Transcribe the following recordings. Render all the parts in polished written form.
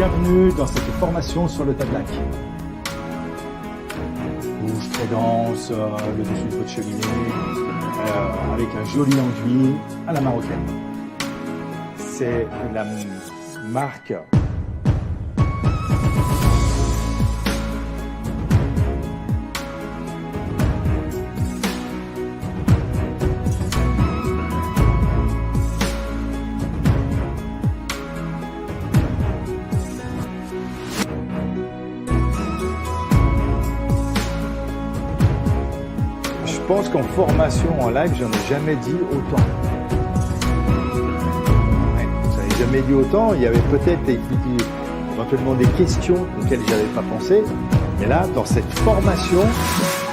Bienvenue dans cette formation sur le Tadelakt. Bouge très dense, le dessus de votre cheminée, avec un joli enduit à la marocaine. C'est la marque Je pense qu'en formation en live, j'en ai jamais dit autant. Ouais, j'en ai jamais dit autant. Il y avait peut-être éventuellement des questions auxquelles je n'avais pas pensé. Mais là, dans cette formation,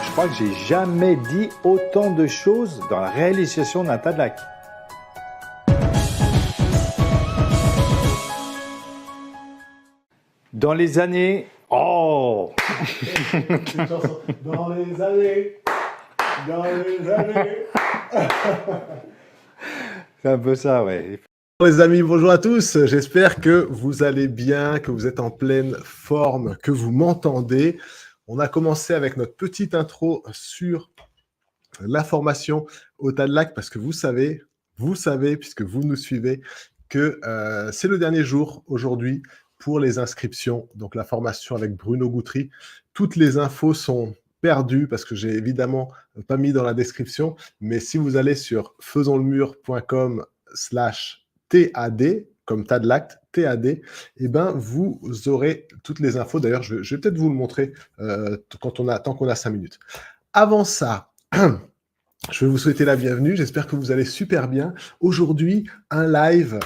je crois que j'ai jamais dit autant de choses dans la réalisation d'un Tadelakt. Dans les années... Oh Dans les années... C'est un peu ça, ouais. Les amis, bonjour à tous. J'espère que vous allez bien, que vous êtes en pleine forme, que vous m'entendez. On a commencé avec notre petite intro sur la formation au Tadelakt parce que vous savez, puisque vous nous suivez, que c'est le dernier jour aujourd'hui pour les inscriptions. Donc la formation avec Bruno Goutry. Toutes les infos sont perdu parce que j'ai évidemment pas mis dans la description, mais si vous allez sur faisons-le-mur.com/TAD, comme Tadelakt, TAD, eh ben, vous aurez toutes les infos. D'ailleurs, je vais peut-être vous le montrer tant qu'on a 5 minutes. Avant ça, je vais vous souhaiter la bienvenue. J'espère que vous allez super bien. Aujourd'hui, un live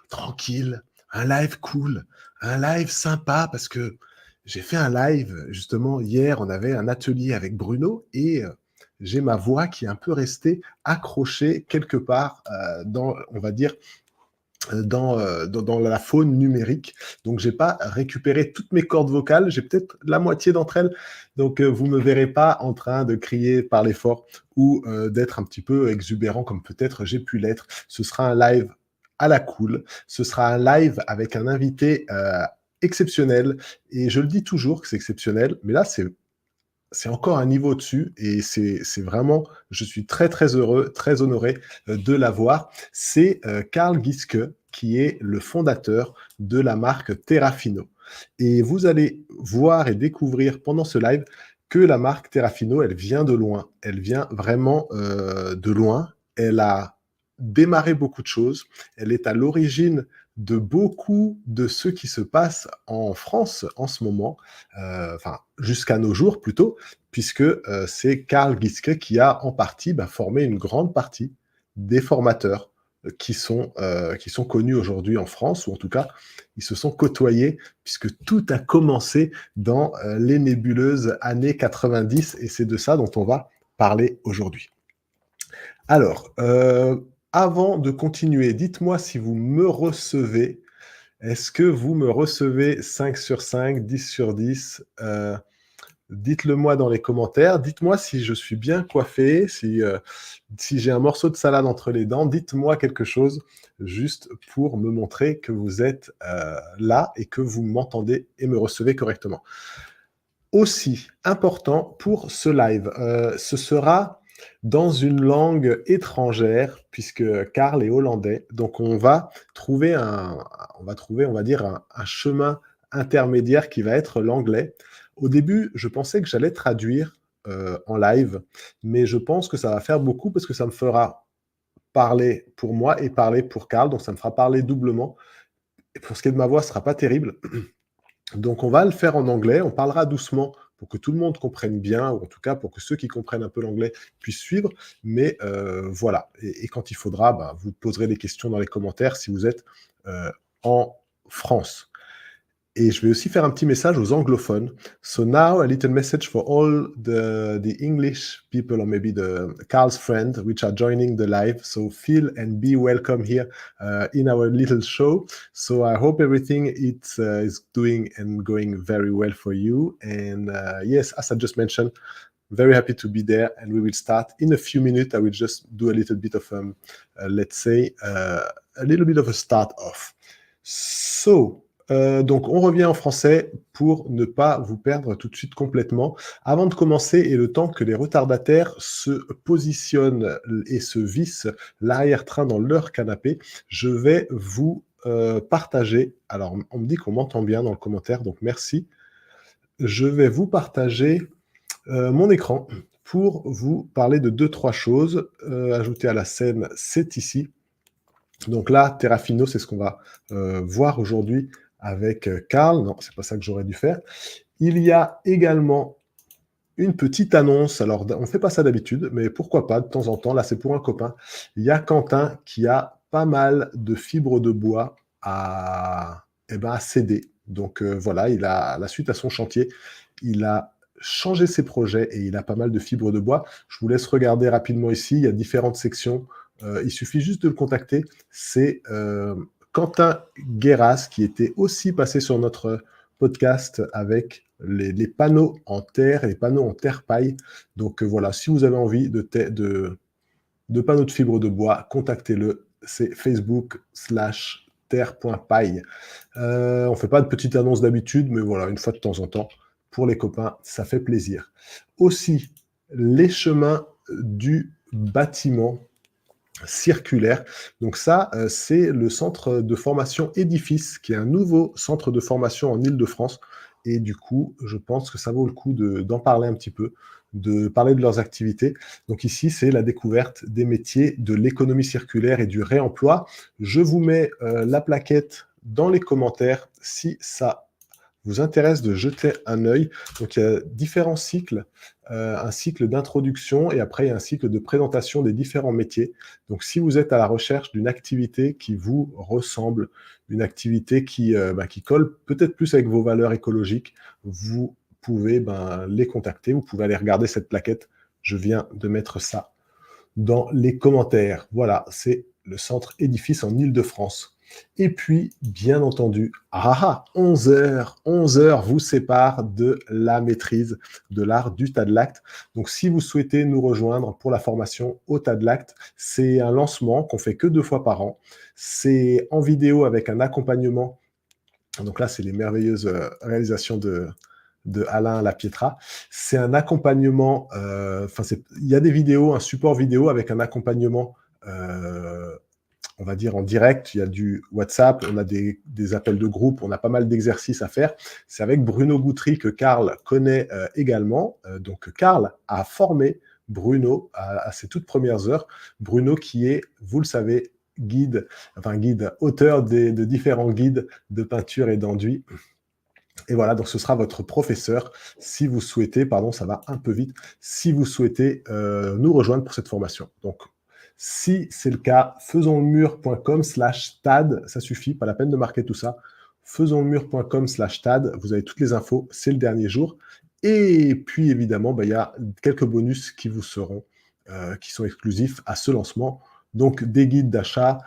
tranquille, un live cool, un live sympa parce que j'ai fait un live, justement, hier, on avait un atelier avec Bruno et j'ai ma voix qui est un peu restée accrochée quelque part dans, on va dire, dans la faune numérique. Donc, j'ai pas récupéré toutes mes cordes vocales, j'ai peut-être la moitié d'entre elles. Donc, vous me verrez pas en train de crier par l'effort ou d'être un petit peu exubérant comme peut-être j'ai pu l'être. Ce sera un live à la cool. Ce sera un live avec un invité exceptionnel, et je le dis toujours que c'est exceptionnel, mais là c'est encore un niveau au-dessus, et c'est vraiment, je suis très très heureux, très honoré de l'avoir. C'est Carl Gieske qui est le fondateur de la marque Terreux. Et vous allez voir et découvrir pendant ce live que la marque Terreux, elle vient de loin, elle vient vraiment de loin, elle a démarré beaucoup de choses, elle est à l'origine de beaucoup de ce qui se passe en France en ce moment, enfin jusqu'à nos jours plutôt, puisque c'est Carl Gieske qui a en partie formé une grande partie des formateurs qui sont connus aujourd'hui en France, ou en tout cas, ils se sont côtoyés, puisque tout a commencé dans les nébuleuses années 90, et c'est de ça dont on va parler aujourd'hui. Alors, avant de continuer, dites-moi si vous me recevez. Est-ce que vous me recevez 5 sur 5, 10 sur 10 Dites-le moi dans les commentaires. Dites-moi si je suis bien coiffé, si j'ai un morceau de salade entre les dents. Dites-moi quelque chose juste pour me montrer que vous êtes là et que vous m'entendez et me recevez correctement. Aussi important pour ce live, ce sera dans une langue étrangère, puisque Carl est hollandais. Donc, on va trouver, on va dire, un chemin intermédiaire qui va être l'anglais. Au début, je pensais que j'allais traduire en live, mais je pense que ça va faire beaucoup parce que ça me fera parler pour moi et parler pour Carl. Donc, ça me fera parler doublement. Et pour ce qui est de ma voix, ce ne sera pas terrible. Donc, on va le faire en anglais. On parlera doucement pour que tout le monde comprenne bien, ou en tout cas pour que ceux qui comprennent un peu l'anglais puissent suivre. Mais voilà. Et quand il faudra, vous poserez des questions dans les commentaires si vous êtes en France. Et je vais aussi faire un petit message aux anglophones. So now a little message for all the English people, or maybe the Carl's friend, which are joining the live. So feel and be welcome here in our little show. So I hope everything is doing and going very well for you. And yes, as I just mentioned, very happy to be there. And we will start in a few minutes. I will just do a little bit of, let's say, a little bit of a start off. So, Donc, on revient en français pour ne pas vous perdre tout de suite complètement. Avant de commencer, et le temps que les retardataires se positionnent et se vissent l'arrière-train dans leur canapé, je vais vous partager. Alors, on me dit qu'on m'entend bien dans le commentaire, donc merci. Je vais vous partager mon écran pour vous parler de 2-3 choses. Ajouter à la scène, c'est ici. Donc là, Terrafino, c'est ce qu'on va voir aujourd'hui avec Carl. Non, c'est pas ça que j'aurais dû faire. Il y a également une petite annonce. Alors, on ne fait pas ça d'habitude, mais pourquoi pas, de temps en temps. Là, c'est pour un copain. Il y a Quentin qui a pas mal de fibres de bois à céder. Donc voilà, il a, à la suite à son chantier, il a changé ses projets et il a pas mal de fibres de bois. Je vous laisse regarder rapidement ici. Il y a différentes sections. Il suffit juste de le contacter. C'est Quentin Guéras qui était aussi passé sur notre podcast avec les panneaux en terre et les panneaux en terre-paille. Donc voilà, si vous avez envie de panneaux de fibres de bois, contactez-le. C'est facebook/terre.paille. On ne fait pas de petite annonce d'habitude, mais voilà, une fois de temps en temps, pour les copains, ça fait plaisir. Aussi, les chemins du bâtiment circulaire. Donc ça, c'est le centre de formation Édifice, qui est un nouveau centre de formation en Île-de-France. Et du coup, je pense que ça vaut le coup d'en parler un petit peu, de parler de leurs activités. Donc ici, c'est la découverte des métiers de l'économie circulaire et du réemploi. Je vous mets la plaquette dans les commentaires si ça vous intéresse de jeter un œil. Donc il y a différents cycles, un cycle d'introduction et après il y a un cycle de présentation des différents métiers. Donc si vous êtes à la recherche d'une activité qui vous ressemble, une activité qui colle peut-être plus avec vos valeurs écologiques, vous pouvez les contacter, vous pouvez aller regarder cette plaquette. Je viens de mettre ça dans les commentaires. Voilà, c'est le centre Édifice en Île-de-France. Et puis, bien entendu, 11 heures vous séparent de la maîtrise de l'art du Tadelakt. Donc, si vous souhaitez nous rejoindre pour la formation au Tadelakt, c'est un lancement qu'on fait que 2 fois par an. C'est en vidéo avec un accompagnement. Donc là, c'est les merveilleuses réalisations de Alain Lapietra. C'est un accompagnement, il y a des vidéos, un support vidéo avec un accompagnement on va dire en direct, il y a du WhatsApp, on a des appels de groupe, on a pas mal d'exercices à faire. C'est avec Bruno Goutry que Carl connaît également. Donc Carl a formé Bruno à ses toutes premières heures. Bruno qui est, vous le savez, auteur de différents guides de peinture et d'enduit. Et voilà, donc ce sera votre professeur si vous souhaitez, pardon, ça va un peu vite, si vous souhaitez nous rejoindre pour cette formation. Donc, si c'est le cas, faisons-le-mur.com/tad, ça suffit, pas la peine de marquer tout ça. Faisons-le-mur.com/tad, vous avez toutes les infos, c'est le dernier jour. Et puis, évidemment, il y a quelques bonus qui vous seront, qui sont exclusifs à ce lancement. Donc, des guides d'achat,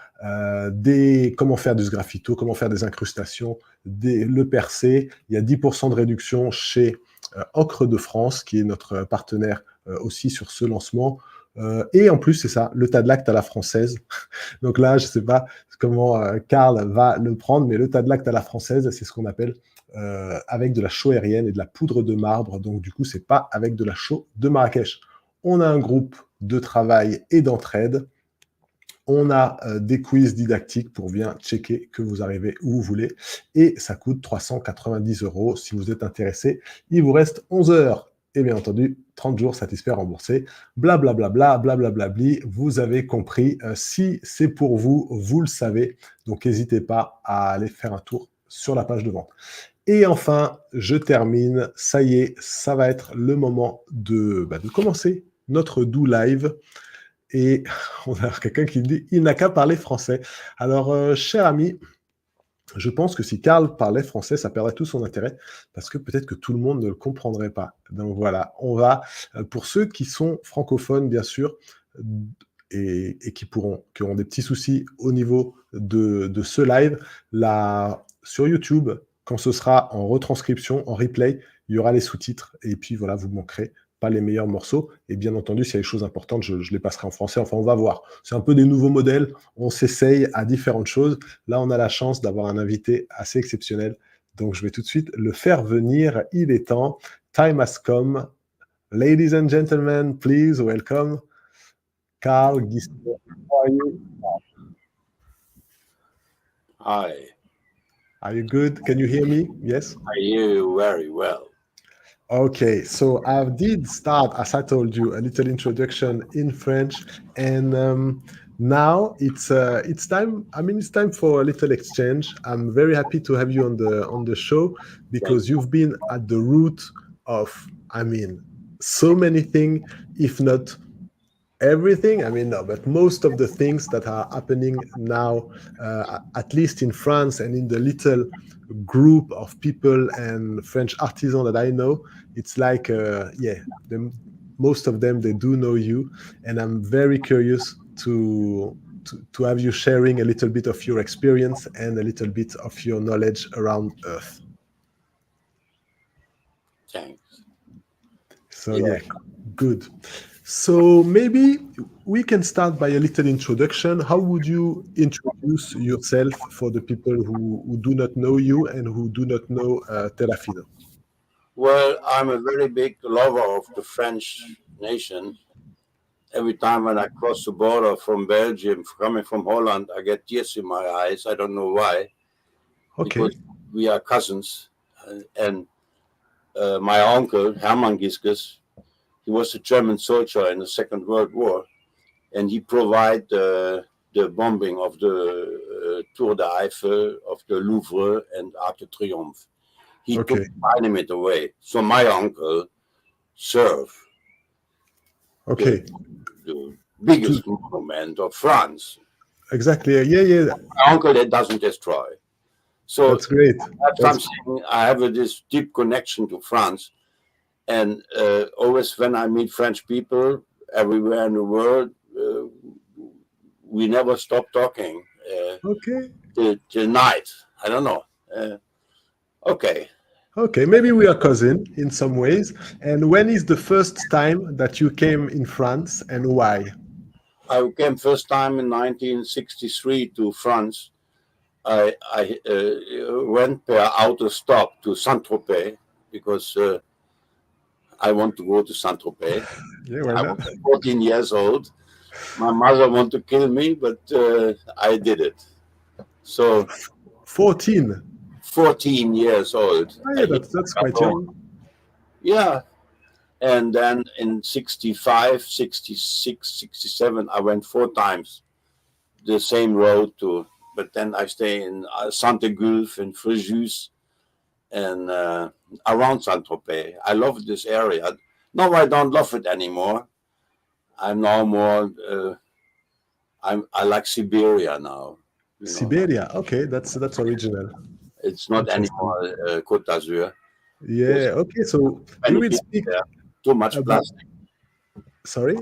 comment faire du sgraffito, comment faire des incrustations, le percé. Il y a 10% de réduction chez Ocre de France, qui est notre partenaire aussi sur ce lancement. Et en plus, c'est ça, le Tadelakt à la française. Donc là, je ne sais pas comment Carl va le prendre, mais le Tadelakt à la française, c'est ce qu'on appelle avec de la chaux aérienne et de la poudre de marbre. Donc du coup, ce n'est pas avec de la chaux de Marrakech. On a un groupe de travail et d'entraide. On a des quiz didactiques pour bien checker que vous arrivez où vous voulez. Et ça coûte 390 € si vous êtes intéressé. Il vous reste 11 heures. Et bien entendu, 30 jours satisfaits remboursés. Blablabla, blablabli. Vous avez compris. Si c'est pour vous, vous le savez. Donc n'hésitez pas à aller faire un tour sur la page de vente. Et enfin, je termine. Ça y est, ça va être le moment de commencer notre doux live. Et on a quelqu'un qui dit « Il n'a qu'à parler français ». Alors, cher ami, je pense que si Carl parlait français, ça perdrait tout son intérêt, parce que peut-être que tout le monde ne le comprendrait pas. Donc voilà, on va, pour ceux qui sont francophones, bien sûr, et qui auront des petits soucis au niveau de ce live, sur YouTube, quand ce sera en retranscription, en replay, il y aura les sous-titres, et puis voilà, vous ne manquerez pas les meilleurs morceaux. Et bien entendu, s'il y a des choses importantes, je les passerai en français. Enfin, on va voir. C'est un peu des nouveaux modèles. On s'essaye à différentes choses. Là, on a la chance d'avoir un invité assez exceptionnel. Donc, je vais tout de suite le faire venir. Il est temps. Time has come. Ladies and gentlemen, please welcome Carl Gieske. How are you? Hi, Are you good? Can you hear me? Yes? I hear you very well. Okay, so I did start, as I told you, a little introduction in French, and now it's time. I mean, it's time for a little exchange. I'm very happy to have you on the show because you've been at the root of, I mean, so many things, if not everything. I mean, no, but most of the things that are happening now, at least in France and in the little group of people and French artisans that I know, it's like, most of them, they do know you. And I'm very curious to have you sharing a little bit of your experience and a little bit of your knowledge around Earth. Thanks. So yeah, good. So maybe we can start by a little introduction. How would you introduce yourself for the people who do not know you and who do not know Terrafino? Well, I'm a very big lover of the French nation. Every time when I cross the border from Belgium, coming from Holland, I get tears in my eyes. I don't know why. Okay. Because we are cousins. And my uncle, Hermann Gieske, he was a German soldier in the Second World War. And he provided the bombing of the Tour de Eiffel, of the Louvre, and Arc de Triomphe. He took it away. So my uncle served the biggest monument of France. Exactly. Yeah. My uncle that doesn't destroy. So that's great. I have this deep connection to France. And always when I meet French people everywhere in the world, we never stop talking. Till night. I don't know. Okay, maybe we are cousins in some ways. And when is the first time that you came in France and why? I came first time in 1963 to France. I went per auto stop to Saint-Tropez because I want to go to Saint-Tropez. I was 14 years old. My mother wanted to kill me, but I did it. So 14 years old. Oh, yeah, that's quite young. Yeah. And then in 65, 66, 67, I went 4 times the same road but then I stay in Saint-Gulf and Fréjus and around Saint-Tropez. I love this area. No, I don't love it anymore. I'm now more, I like Siberia now. Siberia, okay, that's original. It's not anymore Côte d'Azur. Yeah, okay, so we will speak too much plastic. Sorry?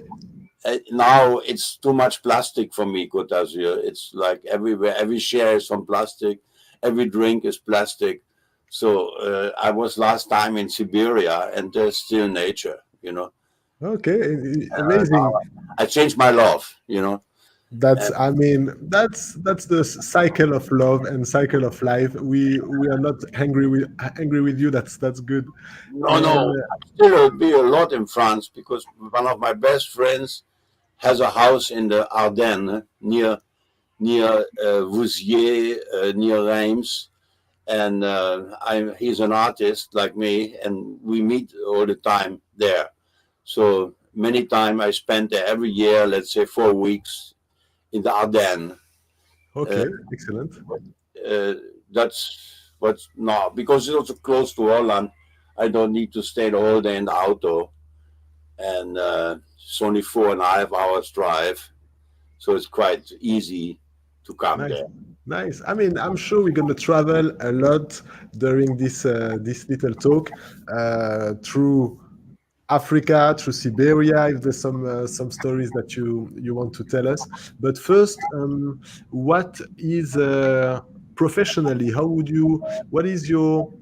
Now it's too much plastic for me, Côte d'Azur. It's like everywhere, every share is from plastic, every drink is plastic. So I was last time in Siberia and there's still nature, Okay, amazing. I changed my love, That's the cycle of love and cycle of life. We are not angry with you. That's good. No, I still be a lot in France because one of my best friends has a house in the Ardennes near Vouziers, near Reims, and he's an artist like me, and we meet all the time there. So many times I spend there every year, let's say 4 weeks. In the Ardennes. Okay, excellent. That's what's now because it's also close to Holland. I don't need to stay the whole day in the auto, and it's only 4.5 hours drive, so it's quite easy to come there. Nice. I mean, I'm sure we're going to travel a lot during this little talk through Africa, through Siberia, if there's some stories that you want to tell us. But first, what is professionally, what is your,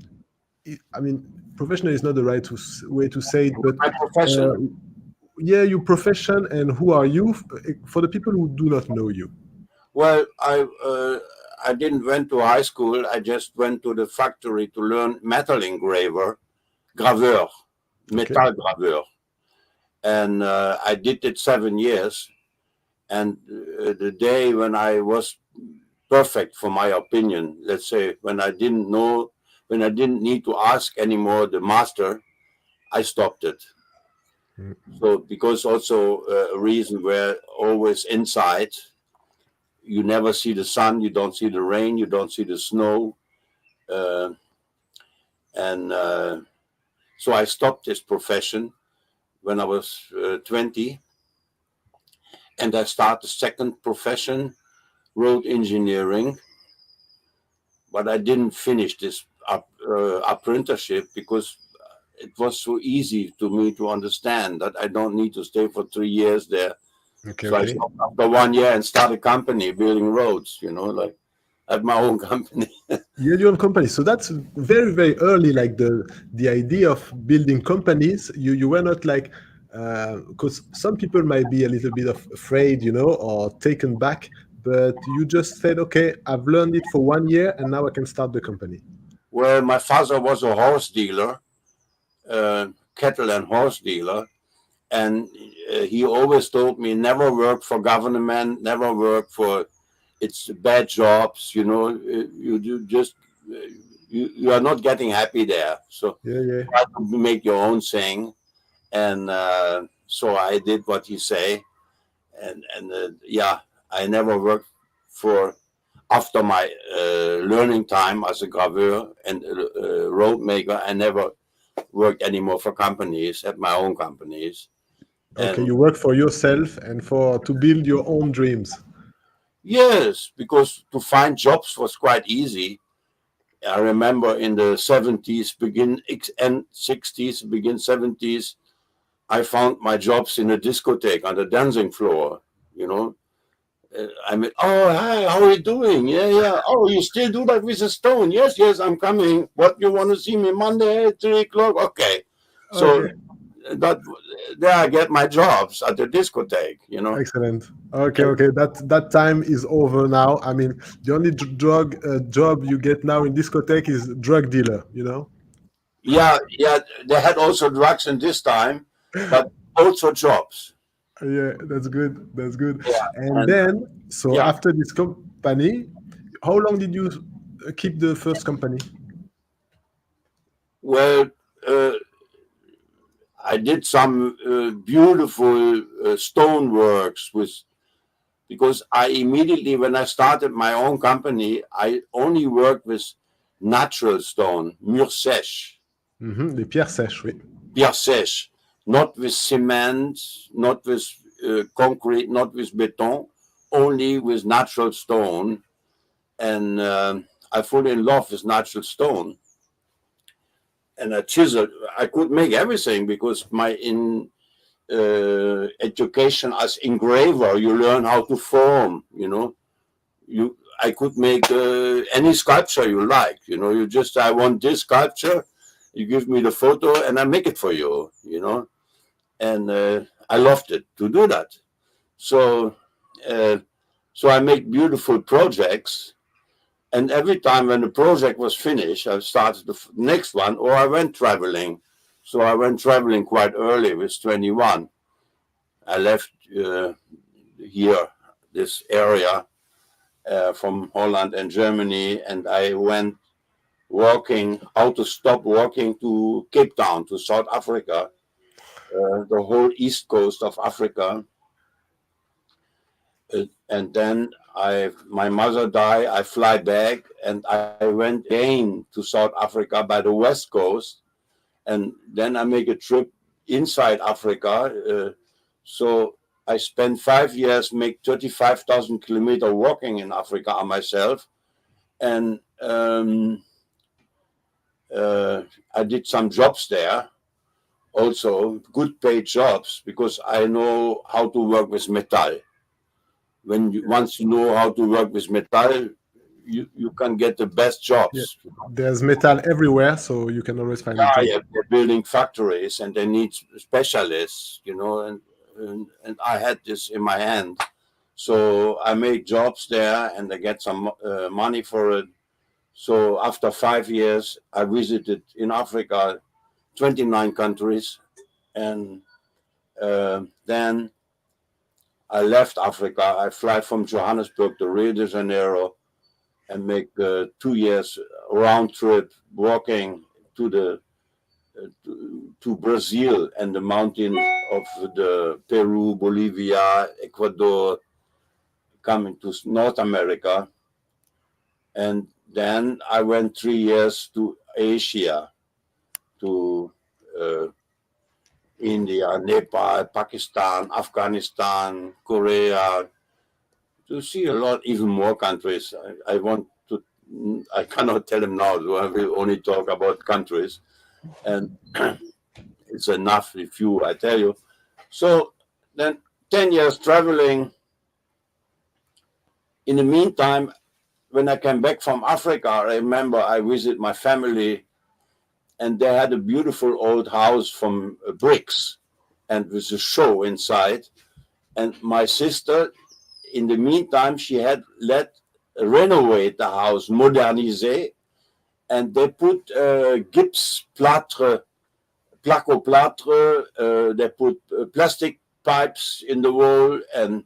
I mean, professional is not the right way to say it, but My profession. yeah, your profession and who are you for the people who do not know you. Well, I didn't went to high school. I just went to the factory to learn metal graveur, metal graveur, and I did it 7 years. And the day when I was perfect for my opinion, let's say when I didn't need to ask anymore the master, I stopped it. So because also a reason where always inside, you never see the sun, you don't see the rain, you don't see the snow. So I stopped this profession when I was 20. And I started the second profession, road engineering. But I didn't finish this apprenticeship because it was so easy to me to understand that I don't need to stay for 3 years there. So I stopped after 1 year and started a company building roads, like I have my own company. You had your own company. So that's very, very early, like the idea of building companies. You were not like, because some people might be a little bit afraid, or taken back, but you just said, okay, I've learned it for 1 year and now I can start the company. Well, my father was a horse dealer, cattle and horse dealer. And he always told me, never work for government, never work for, it's bad jobs, you are not getting happy there. So Yeah. try to make your own thing. And so I did what he say. And I never worked after my learning time as a graveur and road maker, I never worked anymore for companies, had my own companies. Okay, you work for yourself and to build your own dreams. Yes, because to find jobs was quite easy. I remember in the 70s, and 60s, begin 70s, I found my jobs in a discotheque on the dancing floor, I mean, oh, hi, how are you doing? Yeah. Oh, you still do that with a stone? Yes, I'm coming. What, you want to see me Monday at 3 o'clock? Okay. So there I get my jobs at the discotheque, Excellent. Okay. That time is over now. I mean, the only job you get now in discotheque is drug dealer, Yeah, they had also drugs in this time, but also jobs. Yeah, that's good. Yeah, And then, so yeah. after this company, how long did you keep the first company? Well, I did some beautiful stoneworks because I immediately, when I started my own company, I only worked with natural stone, mur sèche. Les pierres sèches, oui. Pierre sèche, not with cement, not with concrete, not with beton, only with natural stone. And I fell in love with natural stone. And I chiseled. I could make everything because my education as engraver, you learn how to form. I could make any sculpture you like. I want this sculpture. You give me the photo, and I make it for you. And I loved it to do that. So I make beautiful projects. And every time when the project was finished, I started the next one, or I went traveling. So I went traveling quite early, with 21. I left here, this area, from Holland and Germany, and I went stop walking to Cape Town, to South Africa, the whole east coast of Africa. And then my mother died, I fly back, and I went again to South Africa by the west coast, and then I make a trip inside Africa. So I spent 5 years, make 35,000 kilometers walking in Africa on myself, and I did some jobs there, also good paid jobs, because I know how to work with metal. Once you know how to work with metal, you can get the best jobs. Yeah. There's metal everywhere, so you can always find a job. Yeah, they're building factories and they need specialists, and I had this in my hand. So I made jobs there and I get some money for it. So after 5 years, I visited in Africa 29 countries, and then I left Africa. I fly from Johannesburg to Rio de Janeiro and make 2 years round trip walking to to Brazil and the mountain of the Peru, Bolivia, Ecuador, coming to North America. And then I went 3 years to Asia, to India, Nepal, Pakistan, Afghanistan, Korea, to see a lot, even more countries. I cannot tell them now, so I will only talk about countries. And it's enough if I tell you. So then 10 years traveling. In the meantime, when I came back from Africa, I remember I visited my family, and they had a beautiful old house from bricks and with a show inside. And my sister, in the meantime, she had renovate the house, moderniser, and they put gyps plâtre, placo plâtre, they put plastic pipes in the wall, and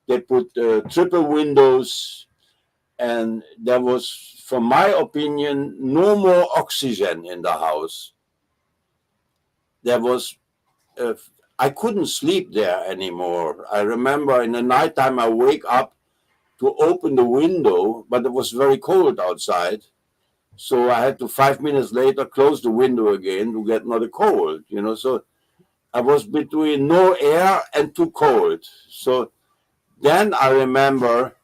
they put triple windows, and there was, from my opinion, no more oxygen in the house. There was, I couldn't sleep there anymore. I remember in the nighttime I wake up to open the window, but it was very cold outside. So I had to 5 minutes later close the window again to get not a cold, So I was between no air and too cold. So then I remember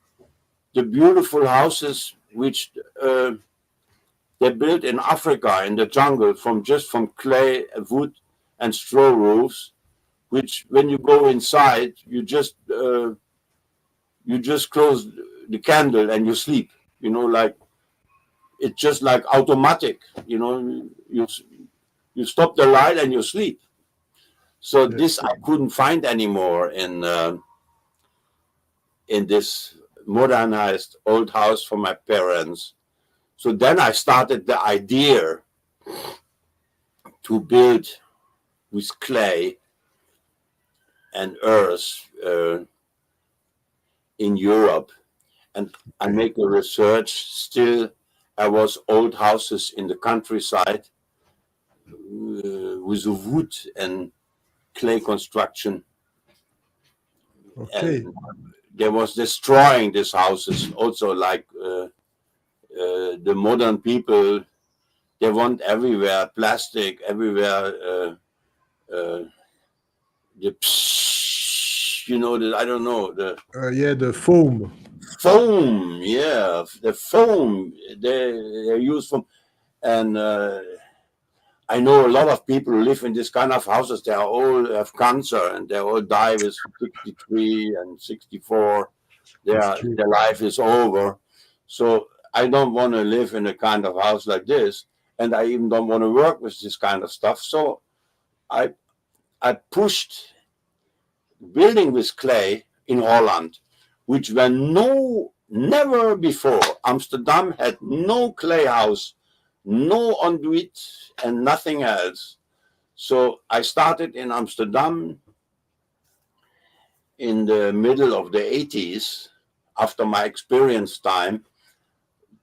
the beautiful houses which they built in Africa in the jungle from clay, wood, and straw roofs, which when you go inside, you just close the candle and you sleep. Like it's just like automatic. You stop the light and you sleep. So this I couldn't find anymore in this modernized old house for my parents. So then I started the idea to build with clay and earth in Europe. And I make a research. Still, I was old houses in the countryside with wood and clay construction. Okay. And they was destroying these houses also, like the modern people. They want everywhere plastic, everywhere the I don't know, the foam. Foam, yeah, the foam they use foam. And I know a lot of people who live in this kind of houses. They are all have cancer and they all die with 63 and 64. Their life is over. So I don't want to live in a kind of house like this, and I even don't want to work with this kind of stuff. So I pushed building with clay in Holland, which were never before. Amsterdam had no clay house, no enduit, and nothing else. So I started in Amsterdam in the middle of the 80s, after my experience time,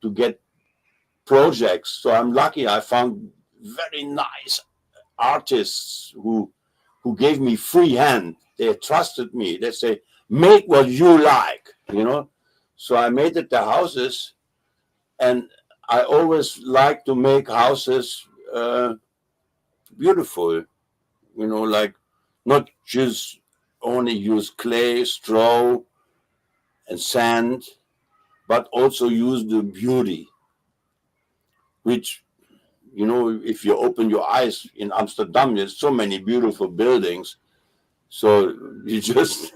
to get projects. So I'm lucky I found very nice artists who gave me free hand. They trusted me. They say, make what you like, So I made it the houses, and I always like to make houses beautiful, like not just only use clay, straw, and sand, but also use the beauty, which, if you open your eyes in Amsterdam, there's so many beautiful buildings. So you just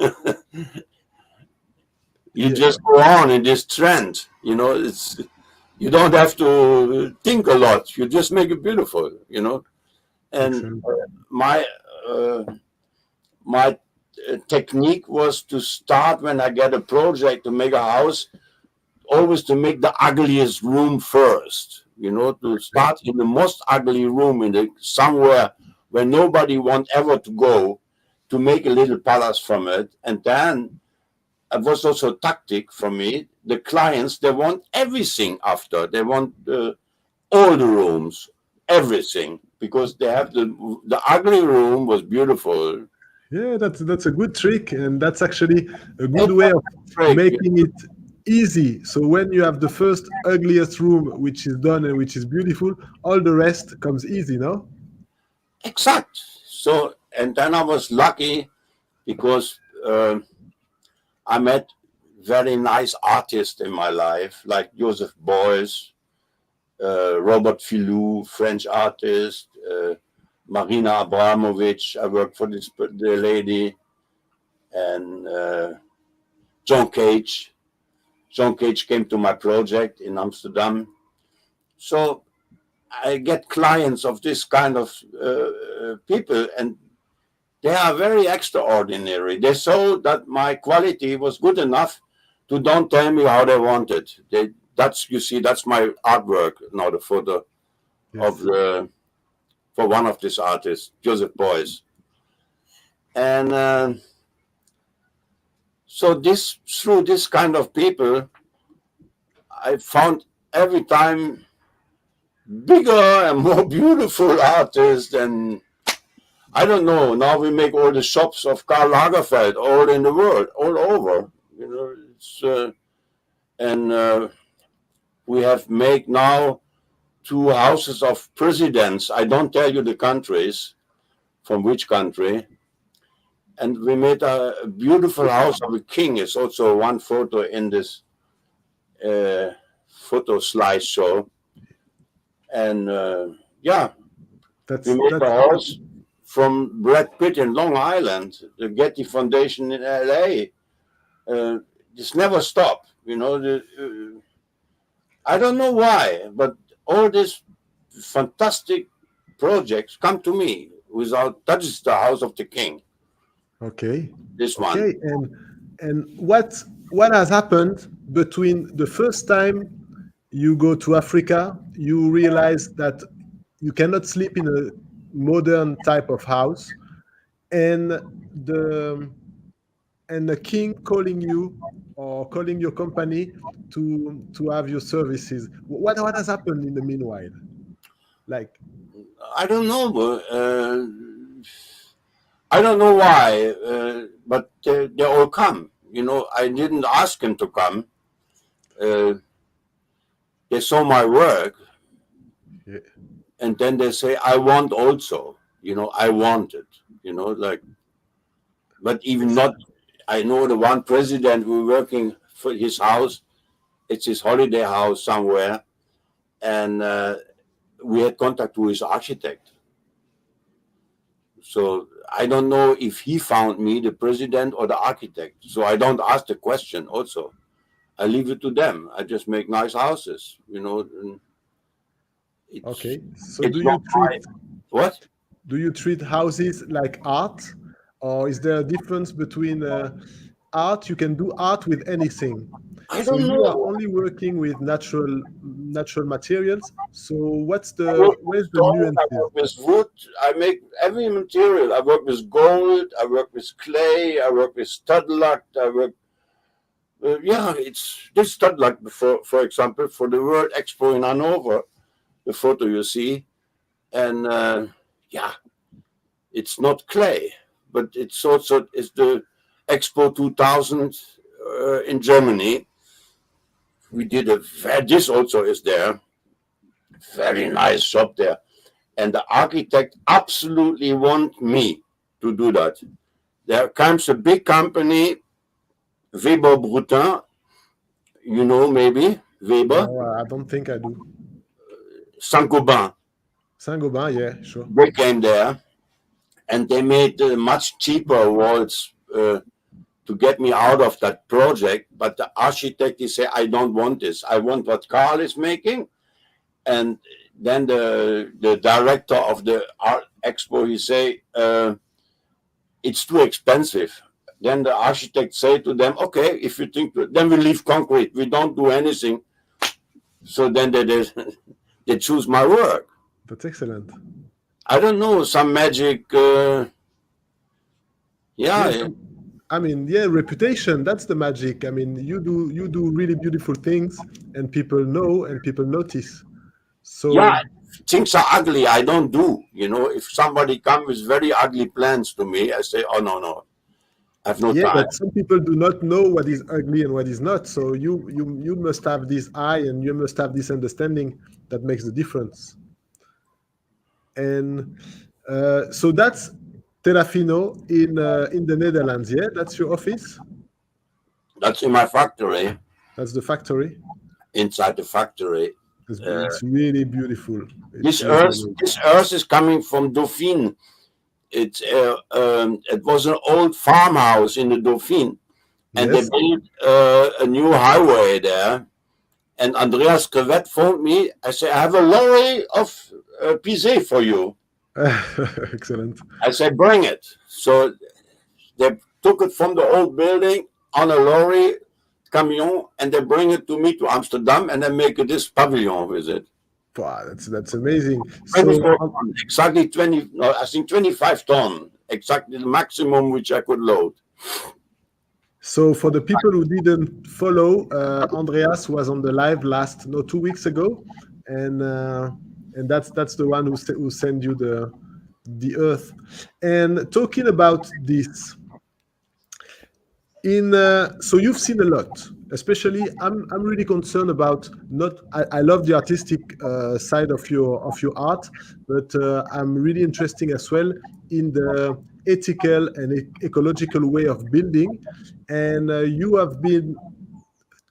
You just go on in this trend. You know, you don't have to think a lot. You just make it beautiful. You know, and my technique was to start when I get a project to make a house, always to make the ugliest room first. You know, to start in the most ugly room somewhere where nobody wants ever to go, to make a little palace from it. And then it was also a tactic for me. The clients, they want everything after. They want all the rooms, everything, because they have the ugly room was beautiful. Yeah, that's a good trick, and that's actually a good way of making it easy. So when you have the first ugliest room, which is done and which is beautiful, all the rest comes easy, no? Exact. So, and then I was lucky because I met very nice artists in my life, like Joseph Beuys, Robert Filou, French artist, Marina Abramovic. I worked for the lady, and John Cage. John Cage came to my project in Amsterdam. So I get clients of this kind of people, and they are very extraordinary. They saw that my quality was good enough to don't tell me how they want it. That's my artwork now, the photo of for one of these artists, Joseph Beuys. And so through this kind of people, I found every time bigger and more beautiful artists. And I don't know, now we make all the shops of Karl Lagerfeld all in the world, all over. You know, and we have made now 2 houses of presidents. I don't tell you the countries, from which country. And we made a beautiful house of a king. It's also one photo in this photo slideshow. And we made a house from Brad Pitt in Long Island, the Getty Foundation in LA. This never stopped, you know. I don't know why, but all these fantastic projects come to me that is the house of the king. Okay. This one. Okay. And what has happened between the first time you go to Africa, you realize that you cannot sleep in a modern type of house, and the king calling you or calling your company to have your services? What has happened in the meanwhile? Like, I don't know. I don't know why, but they all come. You know, I didn't ask them to come. They saw my work, and then they say, "I want also." You know, I want it. You know, like, but even not. I know the one president we're working for his house. It's his holiday house somewhere, and we had contact with his architect. So I don't know if he found me, the president or the architect. So I don't ask the question also. I leave it to them. I just make nice houses, you know. Okay. So do you treat what? Do you treat houses like art, or is there a difference between art? You can do art with anything. I So don't you know. are only working with natural materials. So where's the nuance? I work with wood. I make every material. I work with gold. I work with clay. I work with Tadelakt. I work. It's this Tadelakt, for example, for the World Expo in Hanover, the photo you see, and it's not clay, but it's the Expo 2000 in Germany. We did this also is there. Very nice shop there. And the architect absolutely want me to do that. There comes a big company, Weber Brutin, you know, maybe, Weber. No, I don't think I do. Saint-Gobain. Saint-Gobain, yeah, sure. They came there, and they made much cheaper walls to get me out of that project. But the architect, he said, I don't want this. I want what Carl is making. And then the director of the art expo, he say, it's too expensive. Then the architect say to them, okay, if you think, then we leave concrete. We don't do anything. So then they choose my work. That's excellent. I don't know, some magic. I mean, yeah, reputation, that's the magic. I mean, you do really beautiful things and people know and people notice. So yeah, things are ugly, I don't do. You know, if somebody comes with very ugly plans to me, I say, oh, no. I have no time. But some people do not know what is ugly and what is not. So you must have this eye and you must have this understanding that makes the difference. And so that's Terrafino in the Netherlands, yeah? That's your office? That's in my factory. That's the factory? Inside the factory. It's really beautiful. This earth is coming from Dauphine. It was an old farmhouse in the Dauphine, and Yes. they built a new highway there. And Andreas Crevet phoned me. I said, I have a lorry of Pisé for you. Excellent. I said, bring it. So they took it from the old building on a lorry, camion, and they bring it to me to Amsterdam, and they make this pavilion with it. Wow, that's amazing. 24 ton, exactly 20, no, I think 25 ton, exactly the maximum which I could load. So for the people who didn't follow, Andreas was on the live 2 weeks ago, and that's the one who sent you the earth. And talking about this, so you've seen a lot. Especially, I'm really concerned about I love the artistic side of your art, but I'm really interested as well in the ethical and ecological way of building. And you have been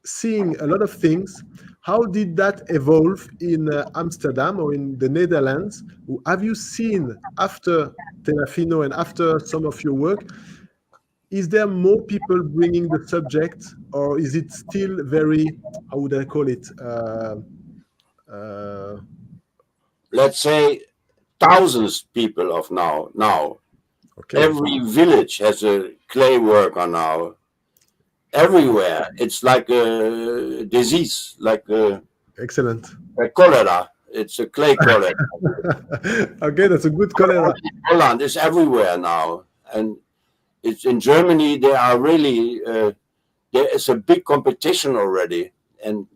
seeing a lot of things. How did that evolve in Amsterdam or in the Netherlands? Have you seen after Terrafino and after some of your work? Is there more people bringing the subject, or is it still very, how would I call it? Let's say thousands people of now. Okay. Every village has a clay worker now. Everywhere. It's like a disease, like a cholera. It's a clay cholera. Okay, that's a good cholera. Holland is everywhere now. And it's in Germany, they are really, there is a big competition already. And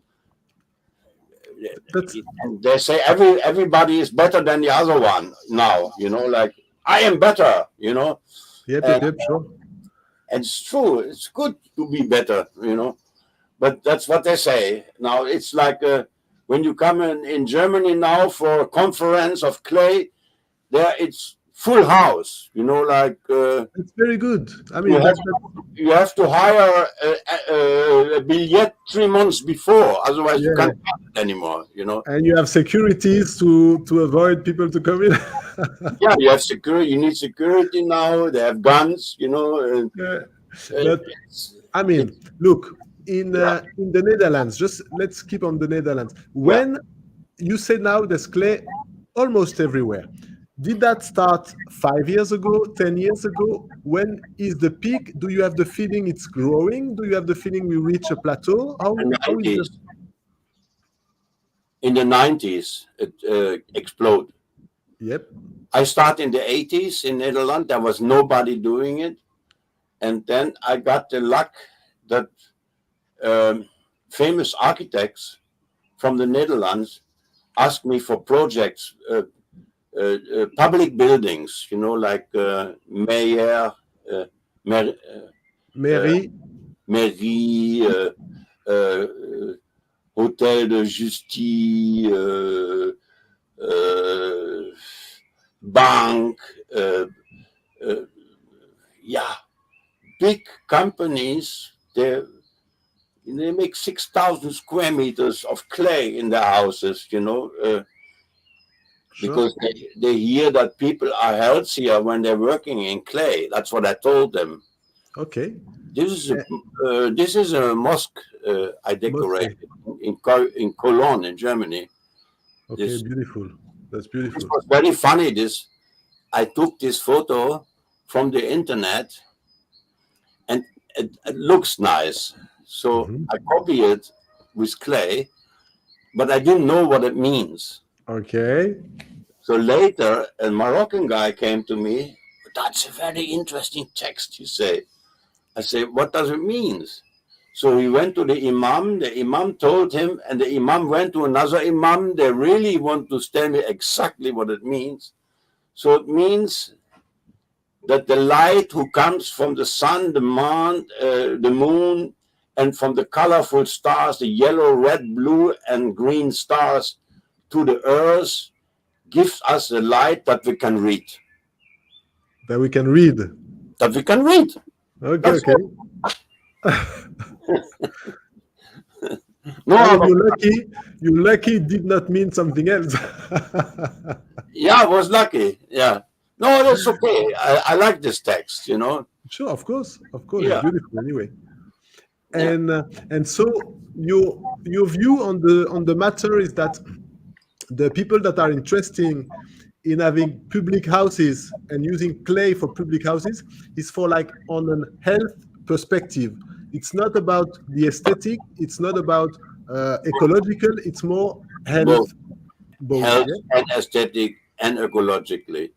they say everybody is better than the other one now, you know, like, I am better, you know. Yep, sure. And it's true, it's good to be better, you know. But that's what they say. Now, it's like when you come in Germany now for a conference of clay, there it's full house, you know, like... it's very good. I mean, you have to hire a billet 3 months before, otherwise you can't come anymore, you know. And you have securities to avoid people to come in. Yeah, you have security. You need security now. They have guns, you know. But, I mean, look, in the Netherlands, let's keep on the Netherlands. When you say now there's clay almost everywhere, did that start 5 years ago, 10 years ago? When is the peak? Do you have the feeling it's growing? Do you have the feeling we reach a plateau? In the 90s, it exploded. Yep. I started in the 80s in Netherlands. There was nobody doing it. And then I got the luck that famous architects from the Netherlands asked me for projects, public buildings, you know, like Mairie, Hotel de Justice, Bank, big companies. They make 6,000 square meters of clay in their houses, you know, because they hear that people are healthier when they're working in clay. That's what I told them. Okay. This is a mosque I decorated in Cologne, in Germany. Okay, beautiful. That's beautiful. This was very funny. I took this photo from the internet, and it looks nice. So I copy it with clay, but I didn't know what it means. Okay. So later, a Moroccan guy came to me. That's a very interesting text, he said. I said, what does it mean? So he went to the Imam told him, and the Imam went to another Imam. They really want to tell me exactly what it means. So it means that the light who comes from the sun, the moon, and from the colorful stars, the yellow, red, blue, and green stars to the earth, gives us the light that we can read. That we can read. That we can read. Okay, That's okay. No, I mean, you're lucky it did not mean something else. Yeah, I was lucky. Yeah. No, that's okay. I like this text, you know. Sure, of course. Yeah. It's beautiful anyway. Yeah. And so your view on the matter is that the people that are interested in having public houses and using clay for public houses is for like on an health perspective. It's not about the aesthetic. It's not about ecological. It's more health. Both, Health yeah? and aesthetic and ecologically.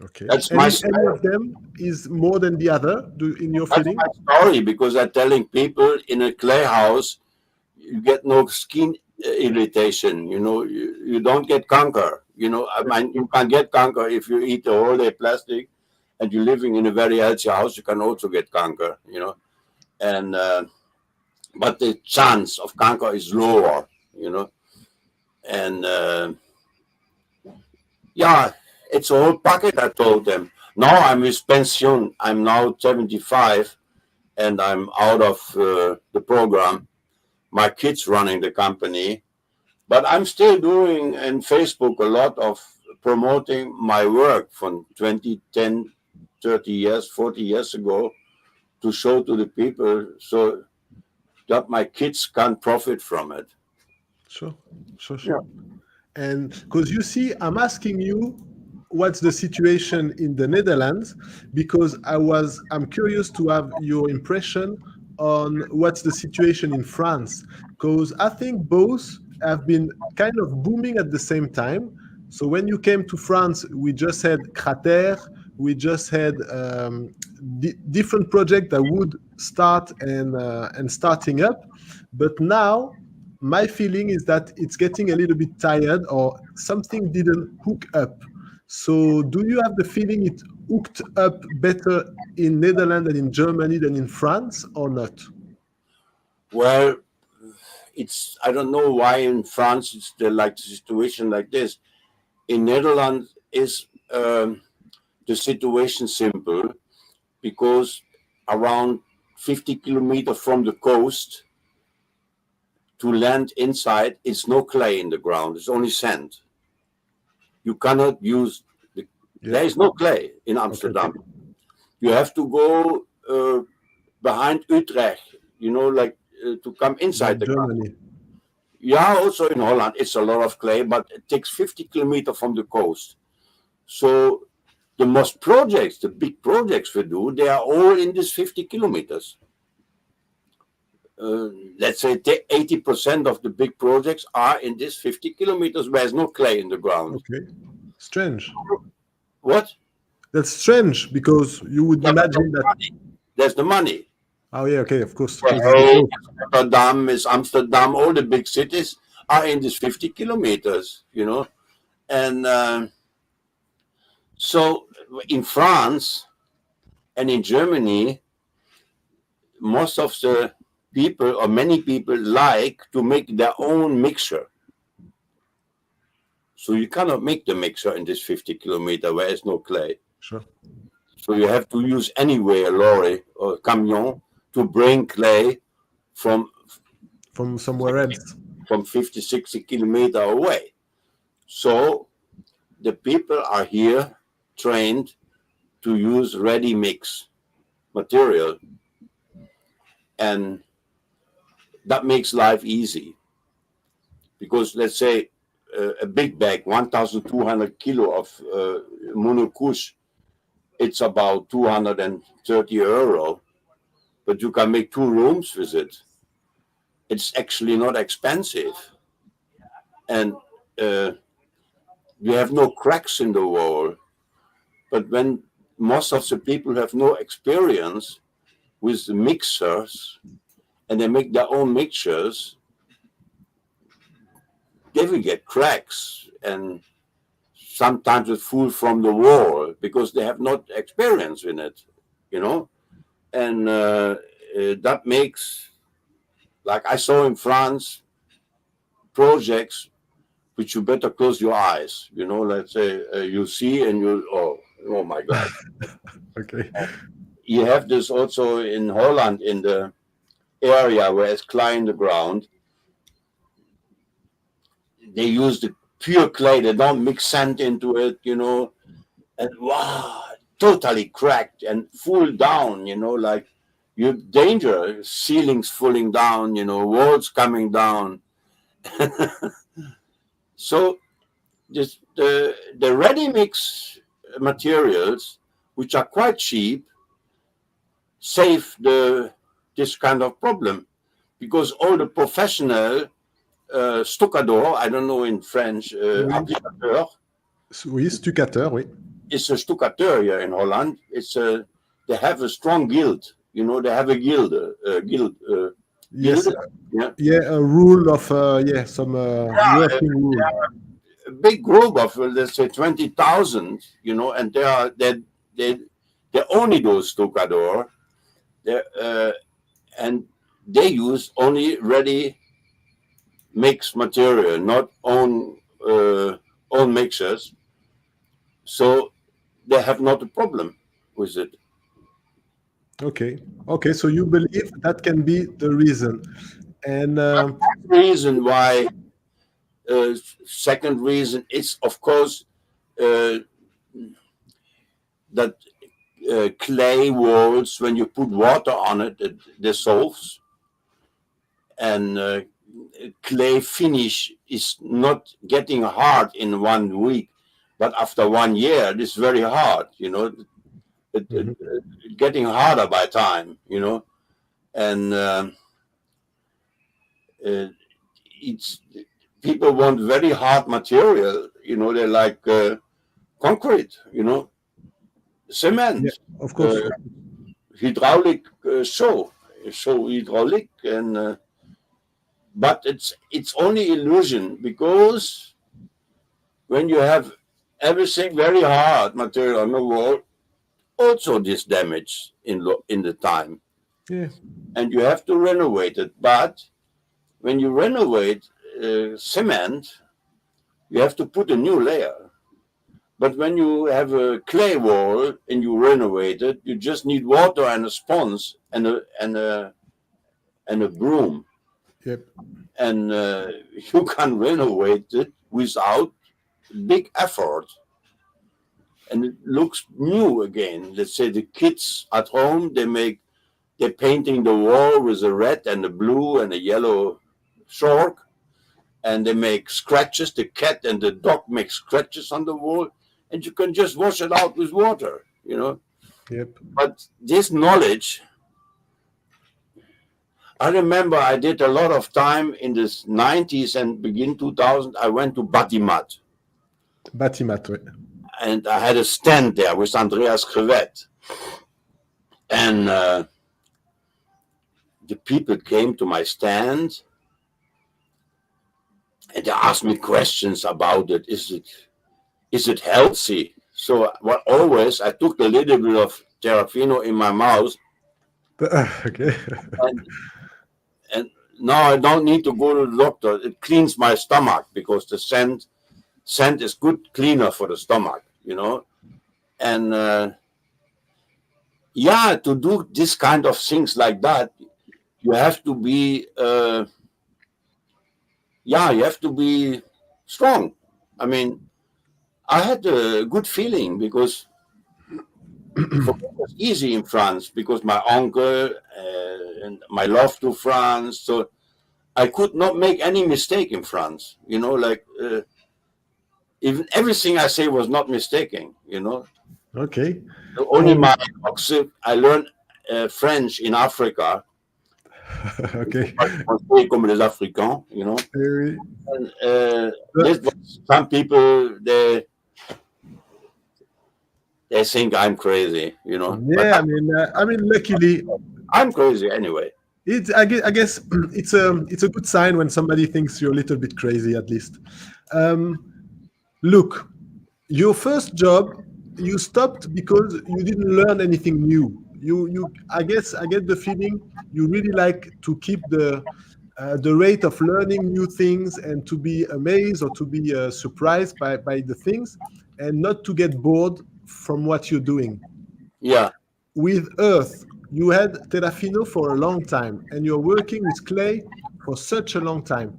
Okay. That's And my if any of them is more than the other, in your That's feeling? my story, because I'm telling people in a clay house, you get no skin irritation. You know, you don't get cancer. You know, I mean, you can get cancer if you eat a whole day plastic, and you're living in a very healthy house. You can also get cancer. You know, and but the chance of cancer is lower. You know, and yeah, it's a whole packet. I told them. Now I'm with pension. I'm now 75. And I'm out of the program. My kids running the company, but I'm still doing in Facebook a lot of promoting my work from 20, 10, 30 years, 40 years ago, to show to the people so that my kids can profit from it. Sure. And because you see, I'm asking you what's the situation in the Netherlands, because I'm curious to have your impression on what's the situation in France, because I think both have been kind of booming at the same time. So when you came to France, we just had Crater, we just had different projects that would start and starting up, but now my feeling is that it's getting a little bit tired, or something didn't hook up. So do you have the feeling it hooked up better in Netherlands and in Germany than in France, or not? Well, I don't know why in France it's the situation like this. In Netherlands is the situation simple, because around 50 kilometers from the coast to land inside, it's no clay in the ground. It's only sand. You cannot use there is no clay in Amsterdam. Okay. You have to go behind Utrecht, you know, to come inside the Germany. country. Yeah, also in Holland, it's a lot of clay, but it takes 50 kilometers from the coast. So the most projects, the big projects we do, they are all in this 50 kilometers. Let's say 80% of the big projects are in this 50 kilometers where there's no clay in the ground. Okay. Strange. What? That's strange, because you would imagine that... There's the money. Oh, yeah, okay, of course. Rotterdam, is Amsterdam, all the big cities are in this 50 kilometers, you know. And so in France and in Germany, most of the people, or many people, like to make their own mixture. So you cannot make the mixture in this 50 kilometer where there's no clay. Sure. So you have to use anyway a lorry or a camion to bring clay from somewhere else, from 50, 60 kilometers away. So the people are here trained to use ready mix material. and that makes life easy. Because let's say a big bag, 1,200 kilo of monocouche, it's about 230 euro, but you can make 2 rooms with it. It's actually not expensive, and you have no cracks in the wall. But when most of the people have no experience with the mixers, and they make their own mixtures, they will get cracks, and sometimes it fall from the wall because they have not experience in it, you know. And that makes, like I saw in France, projects which you better close your eyes, you know. Let's say you see and you, oh my God. Okay. You have this also in Holland, in the area where it's clay in the ground. They use the pure clay, they don't mix sand into it, you know, and wow, totally cracked and fall down, you know, like you're danger, ceilings falling down, you know, walls coming down. So this, the ready mix materials, which are quite cheap, save this kind of problem, because all the professional stucador, I don't know in French, applicateur, Oui, stuccateur, oui. it's a stuccateur here in Holland. It's they have a strong guild, you know, they have a guild, Yes. guild. Yeah. Yeah, a rule of, some working rule. A big group of let's say 20,000, you know, and they only do stucador, and they use only ready mixed material, not own mixers, so they have not a problem with it. Okay. Okay, so you believe that can be the reason. And Reason why, second reason is of course that clay walls, when you put water on it, it dissolves, and clay finish is not getting hard in 1 week, but after 1 year it is very hard, you know. It getting harder by time, you know. And it's, people want very hard material, you know. They like concrete, you know, cement, yeah, of course. hydraulic, so hydraulic, and but it's only illusion, because when you have everything very hard material on the wall, also this damage in the time, Yeah. and you have to renovate it. But when you renovate cement, you have to put a new layer. But when you have a clay wall and you renovate it, you just need water and a sponge and a broom, Yep. and you can renovate it without big effort, and it looks new again. Let's say the kids at home, they're painting the wall with a red and a blue and a yellow chalk, and they make scratches. The cat and the dog make scratches on the wall, and you can just wash it out with water, you know. Yep. But this knowledge, I remember I did a lot of time in the 90s and begin 2000. I went to Batimat, Batimat, oui. and I had a stand there with Andreas Crevet. And the people came to my stand and they asked me questions about it. Is it healthy? So what always, I took a little bit of Terrafino in my mouth, Okay. and now I don't need to go to the doctor. It cleans my stomach, because the scent is good cleaner for the stomach, you know. And yeah, to do this kind of things like that, you have to be you have to be strong. I mean, I had a good feeling, because For me, it was easy in France because my uncle and my love to France. So I could not make any mistake in France. You know, like even everything I say was not mistaken. You know, Okay. only my I learned French in Africa. Okay. Comme les Africains, you know. Very- And, some people they think I'm crazy, you know. Yeah, But I mean, luckily, I'm crazy anyway. I guess it's a good sign when somebody thinks you're a little bit crazy, at least. Look, your first job, you stopped because you didn't learn anything new. I guess I get the feeling you really like to keep the rate of learning new things and to be amazed or to be surprised by the things and not to get bored from what you're doing. Yeah. With earth, you had Terrafino for a long time and you're working with clay for such a long time.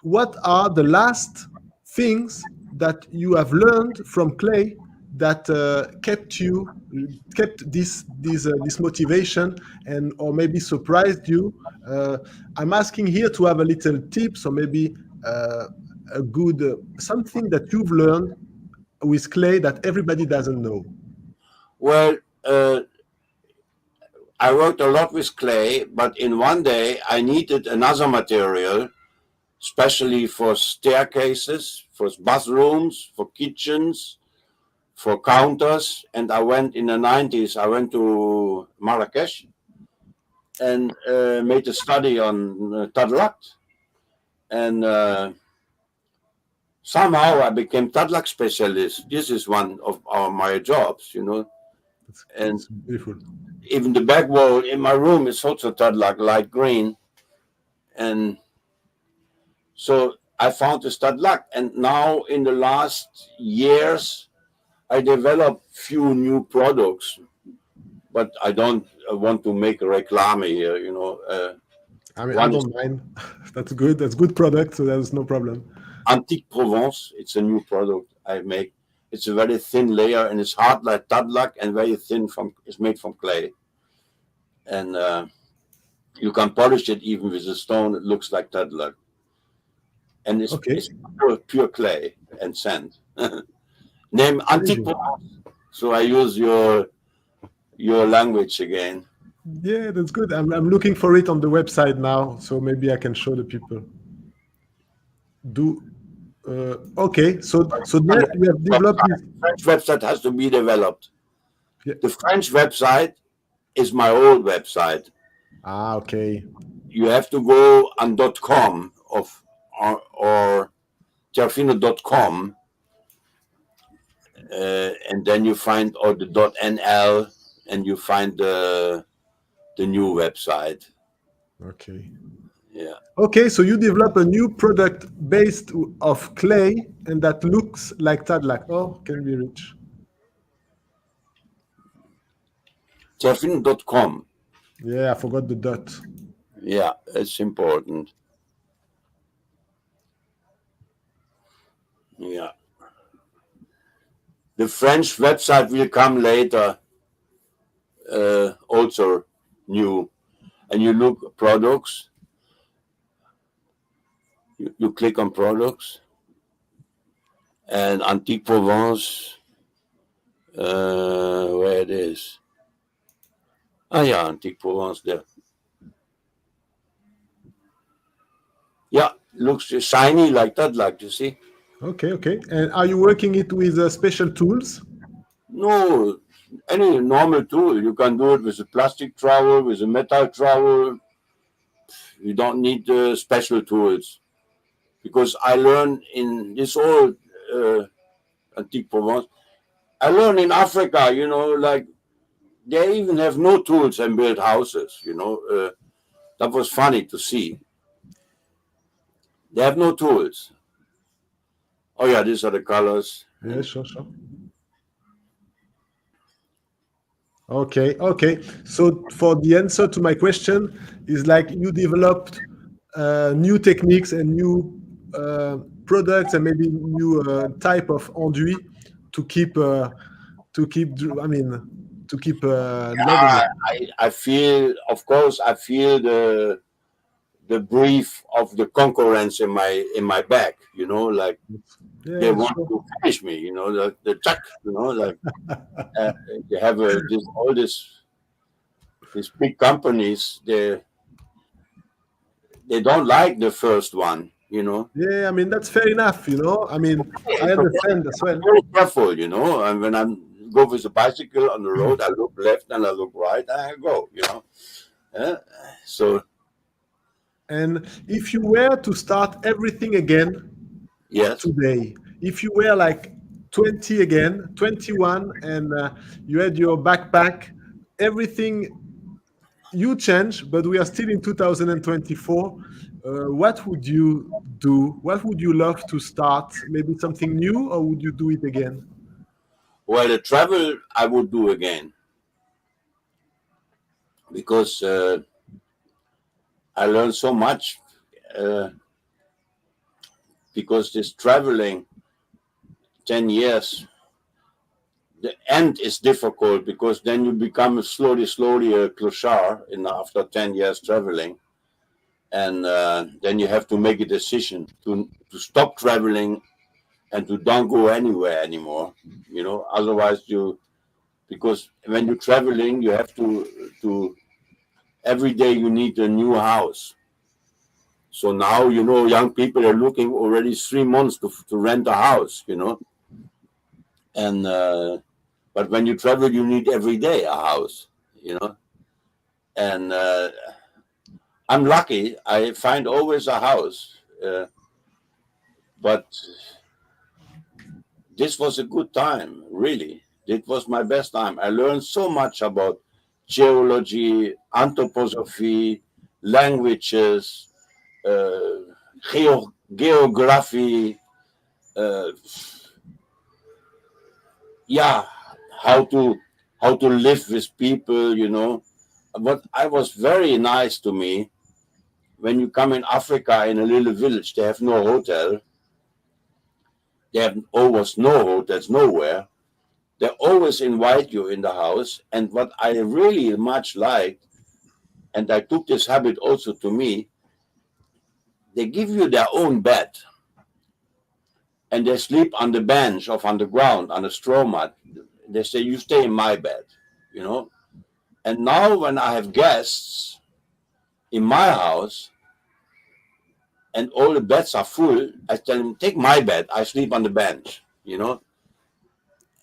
What are the last things that you have learned from clay that kept this motivation and or maybe surprised you? I'm asking here to have a little tips or maybe a good something that you've learned with clay that everybody doesn't know. Well, I worked a lot with clay, but in one day I needed another material, especially for staircases, for bathrooms, for kitchens, for counters. And I went in the 90s, I went to Marrakesh and made a study on Tadelakt. And somehow I became Tadelakt specialist. This is one of my jobs, you know. That's beautiful. Even the back wall in my room is also Tadelakt, light green. And so I found the Tadelakt. And now in the last years, I developed few new products. But I don't want to make a reclame here, you know. I mean, I don't mind. That's good. That's good product, so there's no problem. Antique Provence, it's a new product I make. It's a very thin layer and it's hard like Tadelakt and very thin it's made from clay. And you can polish it even with a stone, it looks like Tadelakt. And it's pure clay and sand. Name Antique Provence. So I use your language again. Yeah, that's good. I'm looking for it on the website now, so maybe I can show the people. Okay, so there we have developed this. French website has to be developed. Yeah. The French website is my old website. Ah, okay. You have to go on .com or terrafino.com, and then you find all the .nl, and you find the new website. Okay. Yeah. Okay, so you develop a new product based of clay and that looks like Tadelakt. Oh, can we reach? terrafino.com. Yeah, I forgot the dot. Yeah, it's important. Yeah. The French website will come later, also new. And you look products. You click on products. And Antique Provence, where it is. Ah, yeah, Antique Provence there. Yeah, looks shiny like that, like you see. Okay. And are you working it with special tools? No, any normal tool. You can do it with a plastic trowel, with a metal trowel. You don't need special tools. Because I learned in this old Antique Provence, I learned in Africa, you know, like they even have no tools and build houses, you know. That was funny to see. They have no tools. Oh yeah, these are the colors. Yeah, sure. Okay. So for the answer to my question is like you developed new techniques and new products and maybe new type of enduit to keep. I mean, to keep loving it. I feel, of course, I feel the brief of the concurrence in my back, you know, like they want to finish me, you know, the chuck, you know, like they have all these big companies, they don't like the first one, you know. Yeah, I mean, that's fair enough, you know. I mean, I understand as well. I'm very careful, you know, and when I go with a bicycle on the road, I look left and I look right and I go, you know. So. And if you were to start everything again today, if you were like 20 again, 21, and you had your backpack, everything you change, but we are still in 2024. What would you do? What would you love to start? Maybe something new, or would you do it again? Well, the travel I would do again, because I learned so much. Because this traveling 10 years, the end is difficult, because then you become slowly a clochard after 10 years traveling. And then you have to make a decision to stop traveling and to don't go anywhere anymore, you know. Otherwise because when you're traveling, you have to every day you need a new house. So now, you know, young people are looking already 3 months to rent a house, you know. And but when you travel, you need every day a house, you know. And I'm lucky; I find always a house. But this was a good time, really. It was my best time. I learned so much about geology, anthroposophy, languages, geography, how to live with people, you know. But I was very nice to me. When you come in Africa in a little village, they have no hotel. They have almost no hotels, nowhere. They always invite you in the house. And what I really much liked, and I took this habit also to me, they give you their own bed. And they sleep on the bench or on the ground, on a straw mat. They say, you stay in my bed, you know. And now when I have guests in my house and all the beds are full, I tell them, take my bed. I sleep on the bench, you know.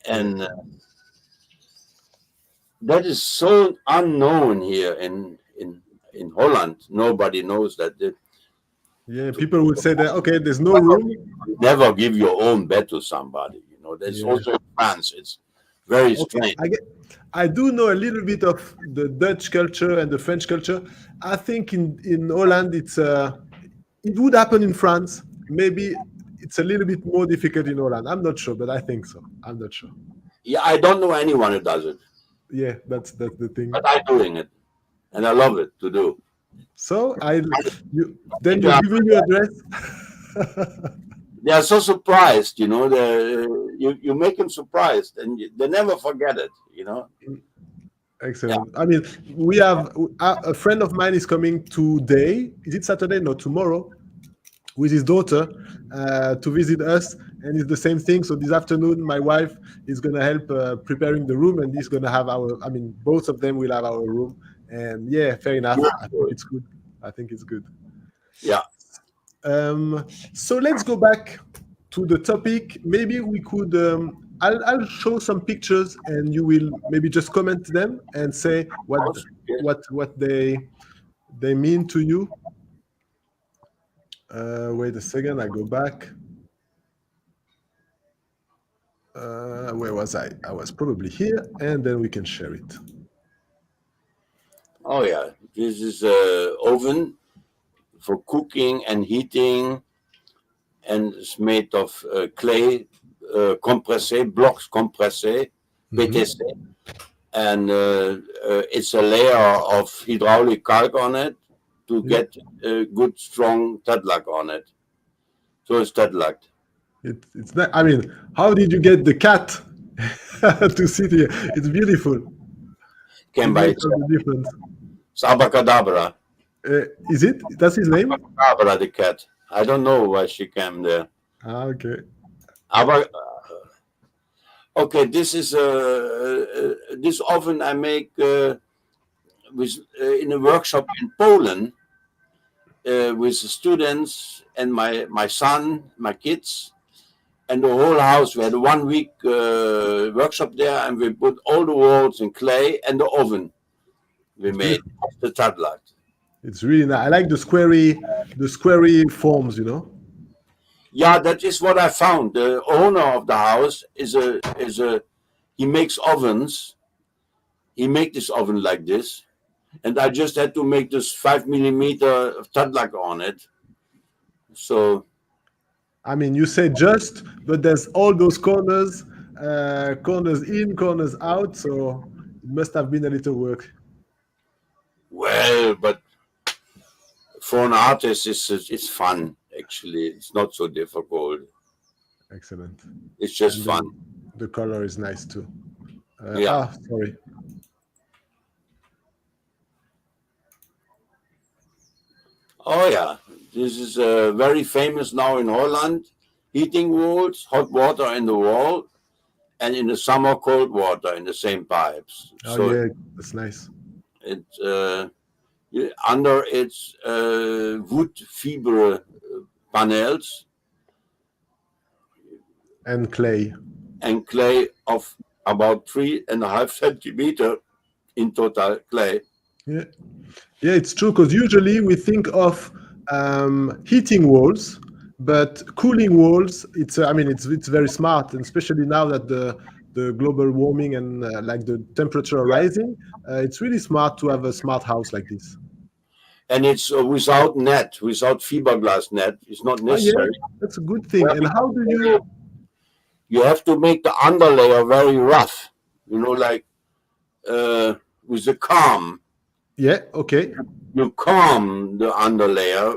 And that is so unknown here in Holland. Nobody knows that. Yeah, people would say that, okay, there's no room. Never give your own bed to somebody, you know. That's also in France. It's very strange. I do know a little bit of the Dutch culture and the French culture. I think in Holland, it would happen in France. Maybe it's a little bit more difficult in Holland. I'm not sure, but I think so. I'm not sure. Yeah, I don't know anyone who does it. Yeah, that's the thing. But I'm doing it, and I love it to do. So you give me your address. They are so surprised, you know. You make them surprised, and they never forget it, you know. Excellent. Yeah. I mean, we have a friend of mine is coming today. Is it Saturday? No, tomorrow, with his daughter to visit us, and it's the same thing. So this afternoon, my wife is going to help preparing the room, and he's going to have both of them will have our room. And yeah, fair enough. Yeah. I think it's good. I think it's good. Yeah. So let's go back to the topic. Maybe we could. I'll show some pictures, and you will maybe just comment them and say what they mean to you. Wait a second. I go back. Where was I? I was probably here, and then we can share it. Oh yeah, this is an oven for cooking and heating, and it's made of clay compressé, blocks compressé, PTC, and it's a layer of hydraulic calc on it to get a good strong Tadelakt on it. So it's Tadelakt. It's not. I mean, how did you get the cat to sit here? It's beautiful. came It by makes all the difference. it's Abacadabra. Is it? That's his name? Abacadabra, the cat. I don't know why she came there. Ah, okay. Okay, this is this oven I make with in a workshop in Poland with the students and my son, my kids, and the whole house. We had a 1 week workshop there, and we put all the walls in clay and the oven we made the Tadelakt. It's really nice. I like the squarey forms, you know. Yeah, that is what I found. The owner of the house he makes ovens. He make this oven like this, and I just had to make this 5mm Tadelakt on it. So, I mean, you say just, but there's all those corners, corners in, corners out. So it must have been a little work. well, but for an artist, it's fun. Actually, it's not so difficult. Excellent. It's just fun. The color is nice too. Yeah. Sorry. Oh yeah, this is very famous now in Holland. Heating walls, hot water in the wall, and in the summer cold water in the same pipes. Oh So yeah, that's nice. it's under its wood fiber panels And clay. and clay of about 3.5 centimeter in total clay. Yeah, yeah, it's true because usually we think of heating walls, but cooling walls. I mean, it's very smart, and especially now that the global warming and like the temperature are rising, it's really smart to have a smart house like this. And it's without net, without fiberglass net. It's not necessary. Yeah, that's a good thing. And how do you? You have to make the underlayer very rough. You know, like with the comb. Yeah. Okay. You comb the underlayer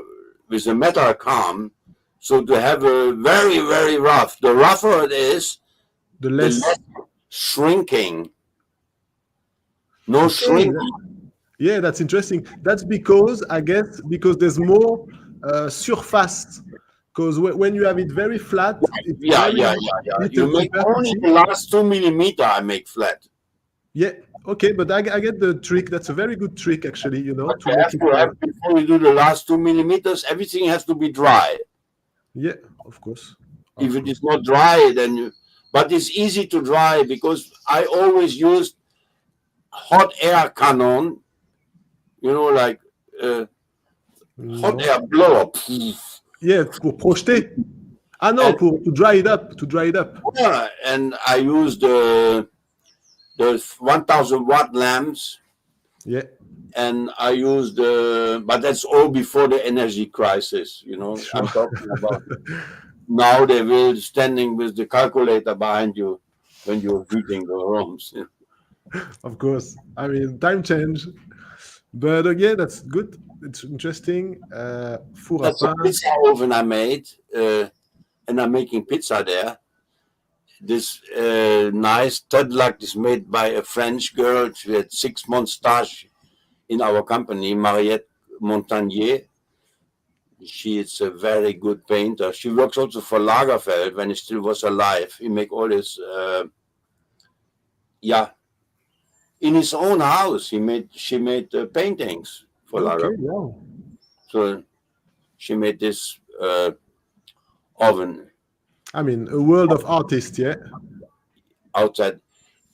with a metal comb, so to have a very, very rough. The rougher it is, The less shrinking. No shrinking. Yeah, that's interesting. That's because, I guess, because there's more surface. Because when you have it very flat, it's Yeah. little You make compared to only cheap. the last 2mm I make flat. Yeah, okay, but I get the trick. That's a very good trick, actually, you know. But To you make have it, to have, before you do the last 2mm, everything has to be dry. yeah, of course. If it is not dry, then you, but it's easy to dry because I always used hot air cannon, you know, like hot air blower. Yeah, pour projeter. Ah non, to dry it up, Yeah, and I used the 1000 watt lamps, Yeah, and I used but that's all before the energy crisis, you know. Sure. I'm talking about now they will standing with the calculator behind you when you're heating the rooms. of course. I mean, time change. But yeah, that's good. It's interesting. Four à That's a pain. pizza oven I made, and I'm making pizza there. This nice Tadelakt is made by a French girl. She had 6 months stage in our company, Mariette Montagnier. She is a very good painter. She works also for Lagerfeld when he still was alive. He make all his, in his own house. She made paintings for Okay, Lagerfeld. wow. So she made this oven I mean, a world of artists, yeah. outside.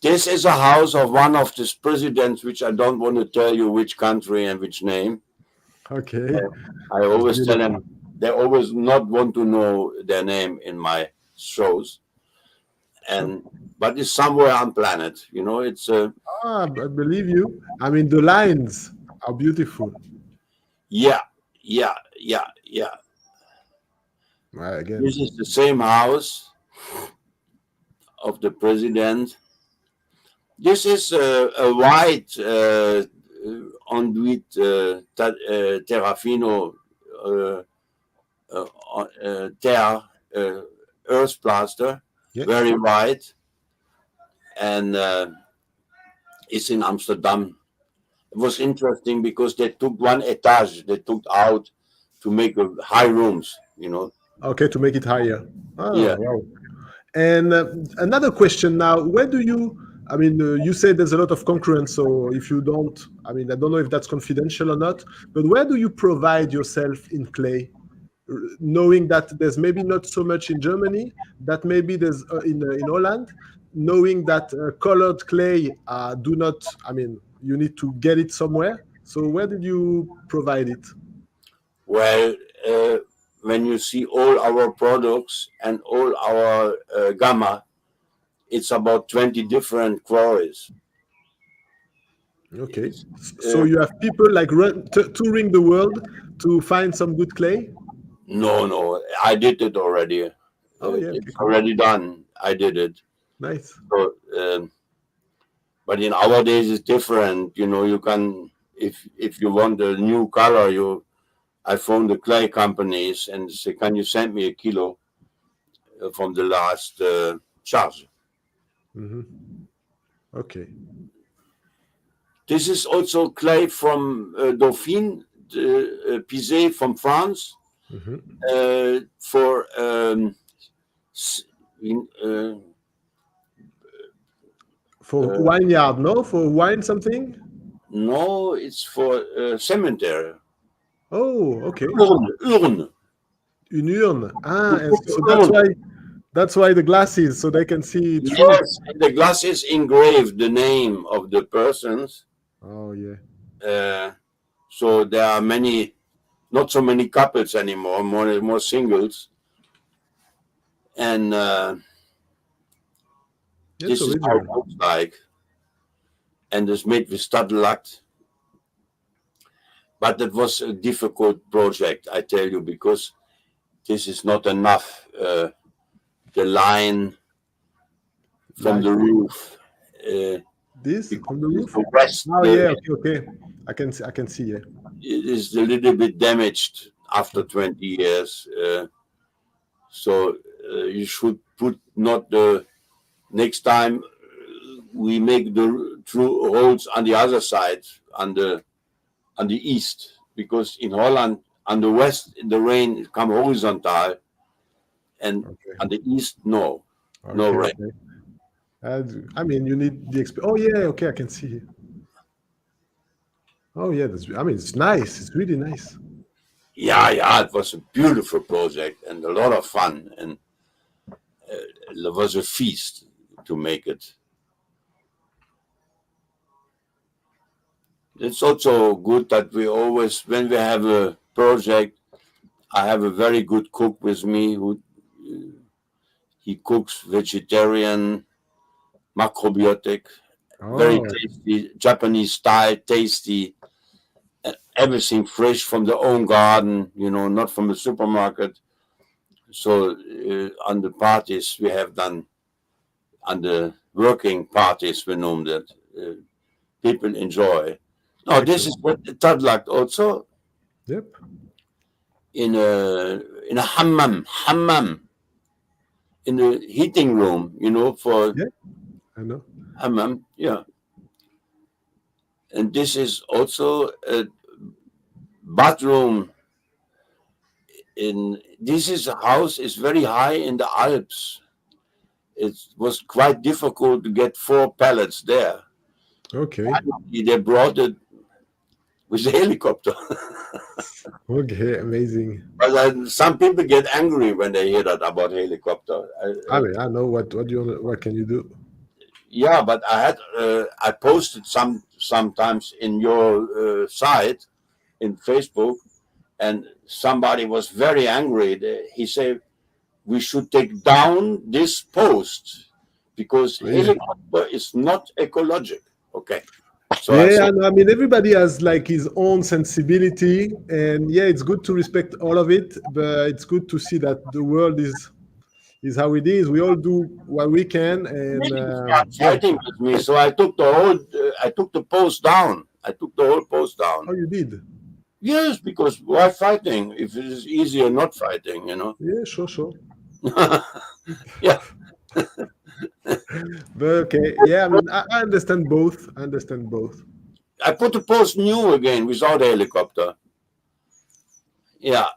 This is a house of one of the presidents, which I don't want to tell you which country and which name. Okay. I always tell them they always not want to know their name in my shows. But it's somewhere on planet, you know. It's I believe you. I mean, the lines are beautiful. yeah. Again, This is the same house of the president. This is a white Enduits Terre earth plaster, Yeah. very white, and It's in Amsterdam. It was interesting because they took one etage, they took out to make high rooms, you know. Okay, to make it higher. Ah, Yeah. wow. And another question now, where do you, I mean, you say there's a lot of concurrence, so if you don't, I mean, I don't know if that's confidential or not, but where do you provide yourself in clay? Knowing that there's maybe not so much in Germany, that maybe there's in Holland, knowing that colored clay do not, I mean, you need to get it somewhere. So where did you provide it? Well, when you see all our products and all our gamma, it's about 20 different quarries. Okay. So you have people like touring the world to find some good clay? No, I did it already. Oh, yeah. Okay, It's cool. already done. I did it. Nice. So, but in our days it's different. You know, you can, if you want a new color, I phone the clay companies and say, can you send me a kilo from the last charge? Mm-hmm. Okay. This is also clay from Dauphine, Pizet from France, Mm-hmm. for Wine yard, no? For wine something? no, it's for cemetery. Oh, okay. Urne. Une urne. Ah, and so Urne. that's why the glasses, so they can see through. Yes, and the glass is engraved the name of the persons. Oh, yeah. So there are not so many couples anymore, more singles. And this is how it looks like. And it's made with Tadelakt. But it was a difficult project, I tell you, because this is not enough. The line from the roof. This from the roof? The west, Oh, yeah. Okay. I can see. Yeah. It is a little bit damaged after 20 years. So you should put not the next time we make the true roads on the other side, on the east, because in Holland on the west the rain come horizontal, and on the east no rain. Okay. I mean, you need the oh yeah, okay, I can see here. Oh yeah, I mean, it's nice. It's really nice. Yeah, it was a beautiful project and a lot of fun, and it was a feast to make it. It's also good that we always, when we have a project, I have a very good cook with me who he cooks vegetarian, macrobiotic, very tasty, Japanese style, tasty, everything fresh from their own garden, you know, not from the supermarket. So on the parties we have done, on the working parties, we know that people enjoy. No, this is what Tadelakt also. Yep. In a hammam, in the heating room, you know, for I know. hammam, yeah. And this is also a bathroom. This house is very high in the Alps. It was quite difficult to get 4 pallets there. Okay. They brought it with a helicopter. Okay, amazing. But some people get angry when they hear that about helicopter. I mean, I know what can you do? Yeah, but I posted sometimes in your site in Facebook, and somebody was very angry. He said we should take down this post because helicopter is not ecologic. Okay. So yeah, I mean, everybody has like his own sensibility, and yeah, it's good to respect all of it, but it's good to see that the world is how it is. We all do what we can, and fighting with me. So I took the post down. I took the whole post down. Oh, you did? Yes, because why fighting if it is easier not fighting, you know? Yeah, sure. Yeah. But okay, yeah, I mean, I understand both. I understand both. I put the post new again without a helicopter. Yeah.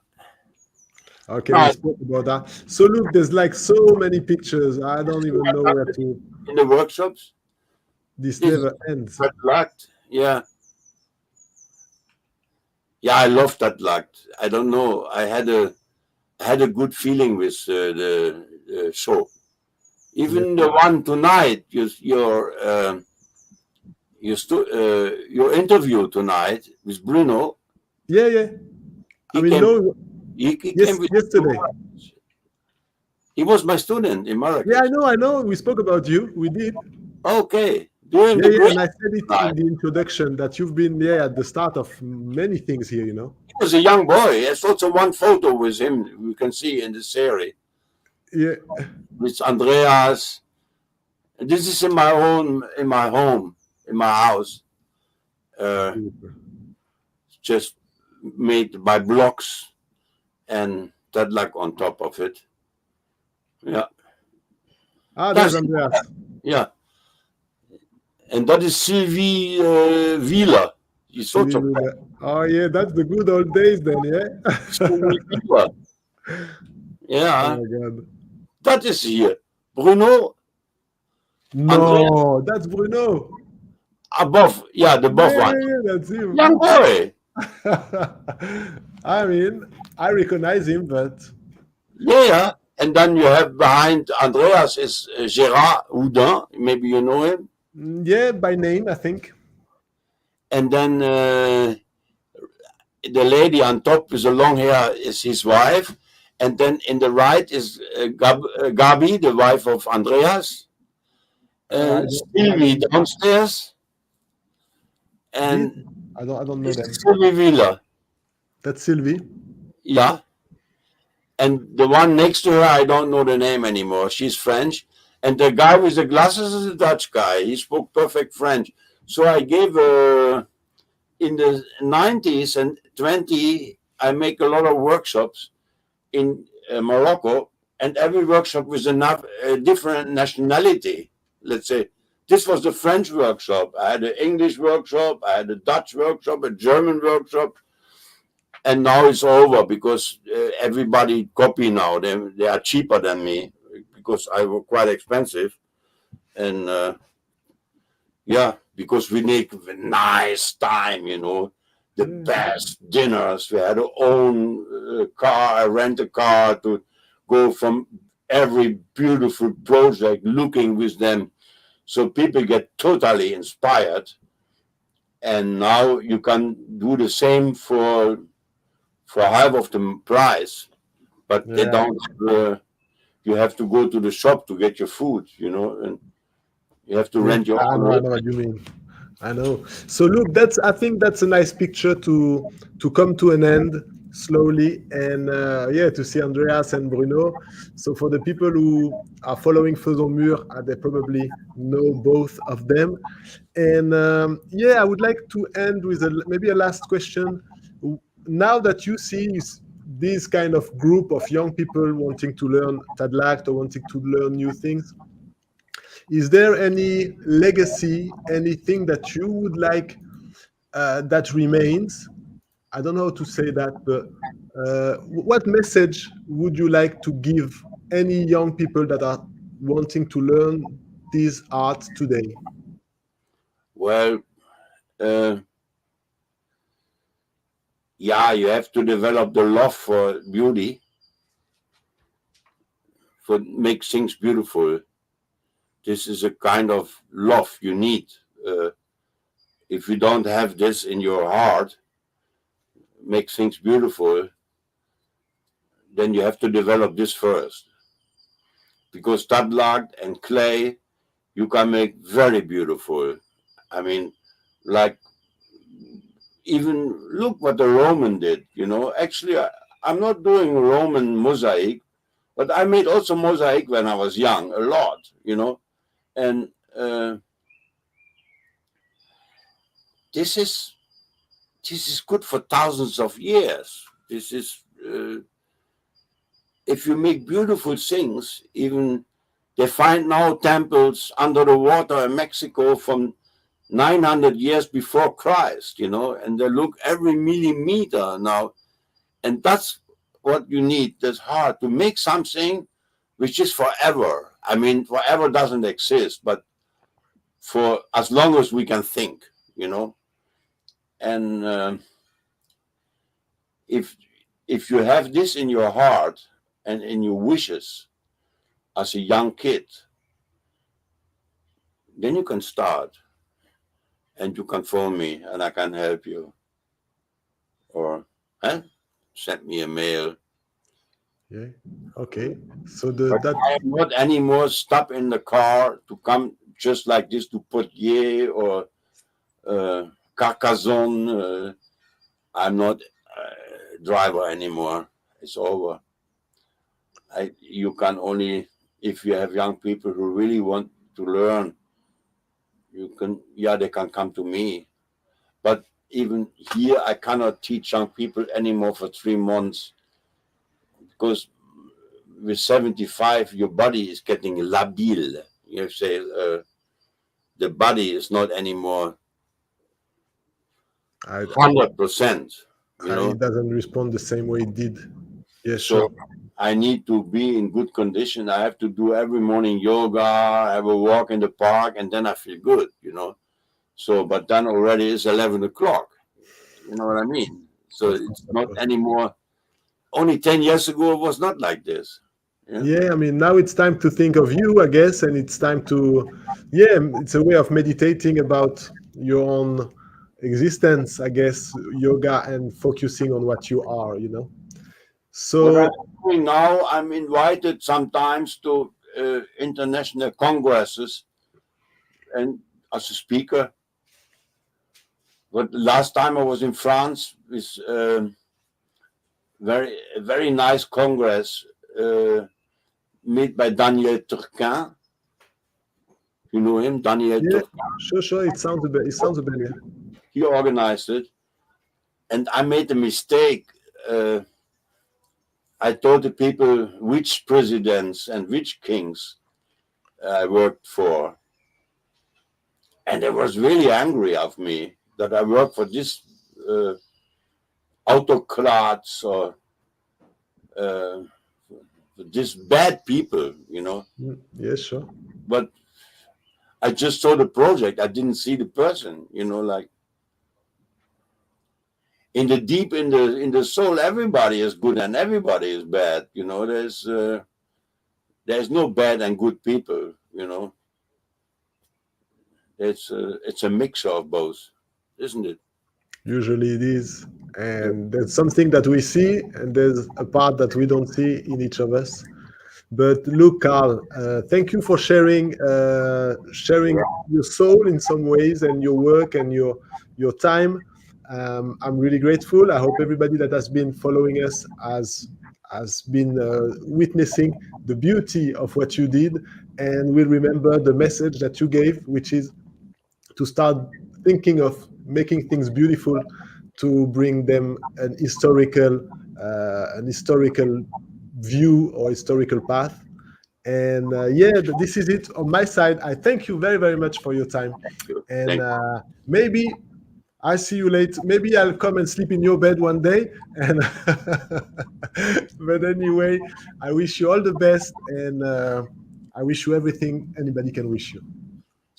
Okay, we Now, spoke about that. So look, there's like so many pictures. I don't even know where to. in the workshops, This this is never ends. Tadelakt. Yeah. Yeah, I love Tadelakt. I don't know. I had a good feeling with the show. Even the one tonight, your interview tonight with Bruno. Yeah, yeah. I He mean, came. no, He yes, came with yesterday. He was my student in Yeah, Marrakesh. I know. We spoke about you. We did. Okay, during Yeah, the yeah, great and I said it in night. the introduction that you've been there at the start of many things here, you know. He was a young boy. There's also one photo with him we can see in the series Yeah, with Andreas. This is in my home, in my house. Just made by blocks and Tadelakt on top of it. Yeah. ah, there's Andreas. Yeah. And that is Sylvie Wheeler. She's such a Oh, yeah, that's the good old days then, yeah. Sylvie Wheeler. Yeah. Oh my God. That is here. Bruno No, that's Bruno. above. Yeah, the above Yeah, one. yeah, yeah, that's him. Young boy. I mean, I recognize him, but Yeah. And then you have behind Andreas is Gérard Houdin. Maybe you know him. yeah, by name, I think. And then the lady on top with the long hair is his wife. And then in the right is Gabi, the wife of Andreas. Sylvie downstairs. And I don't know them. Sylvie Wheeler. That's Sylvie. Yeah. And the one next to her, I don't know the name anymore. She's French. And the guy with the glasses is a Dutch guy. He spoke perfect French. So I gave in the 90s and 20, I make a lot of workshops in Morocco. And every workshop was a different nationality. Let's say this was the French workshop. I had an English workshop. I had a Dutch workshop, a German workshop. And now it's over because everybody copy now. They are cheaper than me because I was quite expensive. And yeah, because we make a nice time, the best dinners. We had our own car, rent a car to go from every beautiful project looking with them. So people get totally inspired. And now you can do the same for half of the price, but they don't. You have to go to the shop to get your food, and you have to rent your own. I know what you mean. I know. So look, I think that's a nice picture to come to an end slowly, and yeah, to see Andreas and Bruno. So for the people who are following Faisons-le-mur, they probably know both of them. And yeah, I would like to end with maybe a last question. Now that you see this kind of group of young people wanting to learn Tadelakt or wanting to learn new things, is there any legacy, anything that you would like that remains? I don't know how to say that, but what message would you like to give any young people that are wanting to learn these arts today? Well, yeah, you have to develop the love for beauty, for make things beautiful. This is a kind of love you need. If you don't have this in your heart, make things beautiful, then you have to develop this first. Because Tadelakt and clay, you can make very beautiful. I mean, like, even look what the Roman did, Actually, I'm not doing Roman mosaic, but I made also mosaic when I was young, a lot, And this is good for thousands of years. This is, if you make beautiful things, even They find now temples under the water in Mexico from 900 years before Christ, and they look every millimeter now. And that's what you need, this heart, to make something which is forever. I mean, forever doesn't exist, but for as long as we can think, And if you have this in your heart and in your wishes as a young kid, then you can start, and you can phone me, and I can help you, or send me a mail. Yeah. Okay. So I am not anymore stop in the car to come just like this to Poitiers or Carcassonne. I'm not a driver anymore. It's over. You can only, if you have young people who really want to learn, they can come to me. But even here, I cannot teach young people anymore for 3 months, because with 75, your body is getting labile. You say the body is not anymore 100%. It doesn't respond the same way it did. Yes, so sure. I need to be in good condition. I have to do every morning yoga, have a walk in the park, and then I feel good, So, but then already it's 11 o'clock. You know what I mean? So it's not anymore. Only 10 years ago, it was not like this. Yeah, I mean, now it's time to think of you, I guess, and it's time to, it's a way of meditating about your own existence, I guess, yoga and focusing on what you are, So what I'm doing now, I'm invited sometimes to international congresses and as a speaker. But last time I was in France with very nice congress made by Daniel Turquin. You know him, Daniel Turquin? Sure. It sounds a bit. Yeah. He organized it, and I made a mistake. I told the people which presidents and which kings I worked for, and they was really angry of me that I worked for this autocrats or these bad people, Yes, sure. But I just saw the project. I didn't see the person, like in the deep, in the soul, everybody is good and everybody is bad. There's no bad and good people. It's a mixture of both, isn't it? Usually it is, and there's something that we see, and there's a part that we don't see in each of us. But look, Carl, thank you for sharing your soul in some ways, and your work and your time. I'm really grateful. I hope everybody that has been following us has been witnessing the beauty of what you did, and will remember the message that you gave, which is to start thinking of making things beautiful, to bring them an historical view or historical path. And this is it on my side. I thank you very, very much for your time. And maybe I see you later. Maybe I'll come and sleep in your bed one day. And but anyway, I wish you all the best, and I wish you everything anybody can wish you.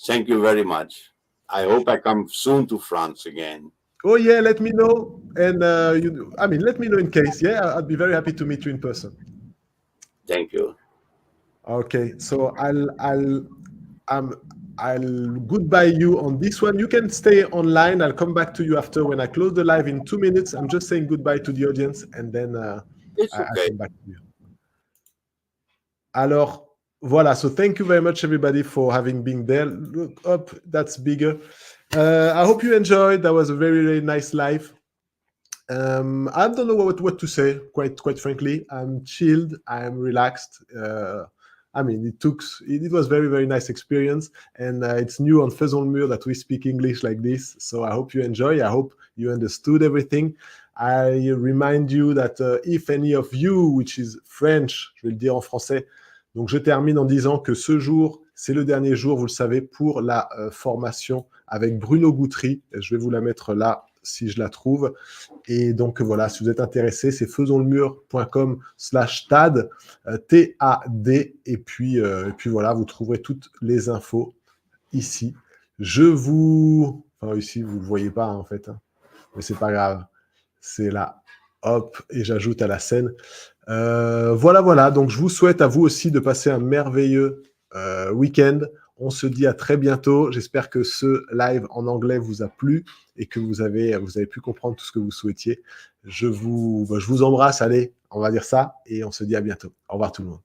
Thank you very much. I hope I come soon to France again. Oh yeah, let me know, and let me know in case. Yeah, I'd be very happy to meet you in person. Thank you. Okay, so I'll goodbye you on this one. You can stay online. I'll come back to you after when I close the live in 2 minutes. I'm just saying goodbye to the audience, and then it's okay. I'll come back to you. Alors, voilà. So thank you very much, everybody, for having been there. Look up, that's bigger. I hope you enjoyed. That was a very, very nice live. I don't know what to say, quite frankly. I'm chilled. I'm relaxed. It was very, very nice experience, and it's new on Faisons-le-mur that we speak English like this. So I hope you enjoy. I hope you understood everything. I remind you that if any of you, which is French, je vais le dire en français, Donc, je termine en disant que ce jour, c'est le dernier jour, vous le savez, pour la formation avec Bruno Goutry. Je vais vous la mettre là, si je la trouve. Et donc, voilà, si vous êtes intéressé, c'est faisons-le-mur.com/TAD, T-A-D. Et puis, voilà, vous trouverez toutes les infos ici. Enfin, ici, vous ne le voyez pas, en fait. Hein. Mais c'est pas grave. C'est là. Hop, et j'ajoute à la scène. Voilà. Donc, je vous souhaite à vous aussi de passer un merveilleux week-end. On se dit à très bientôt. J'espère que ce live en anglais vous a plu et que vous avez pu comprendre tout ce que vous souhaitiez. Je vous embrasse, allez, on va dire ça, et on se dit à bientôt. Au revoir tout le monde.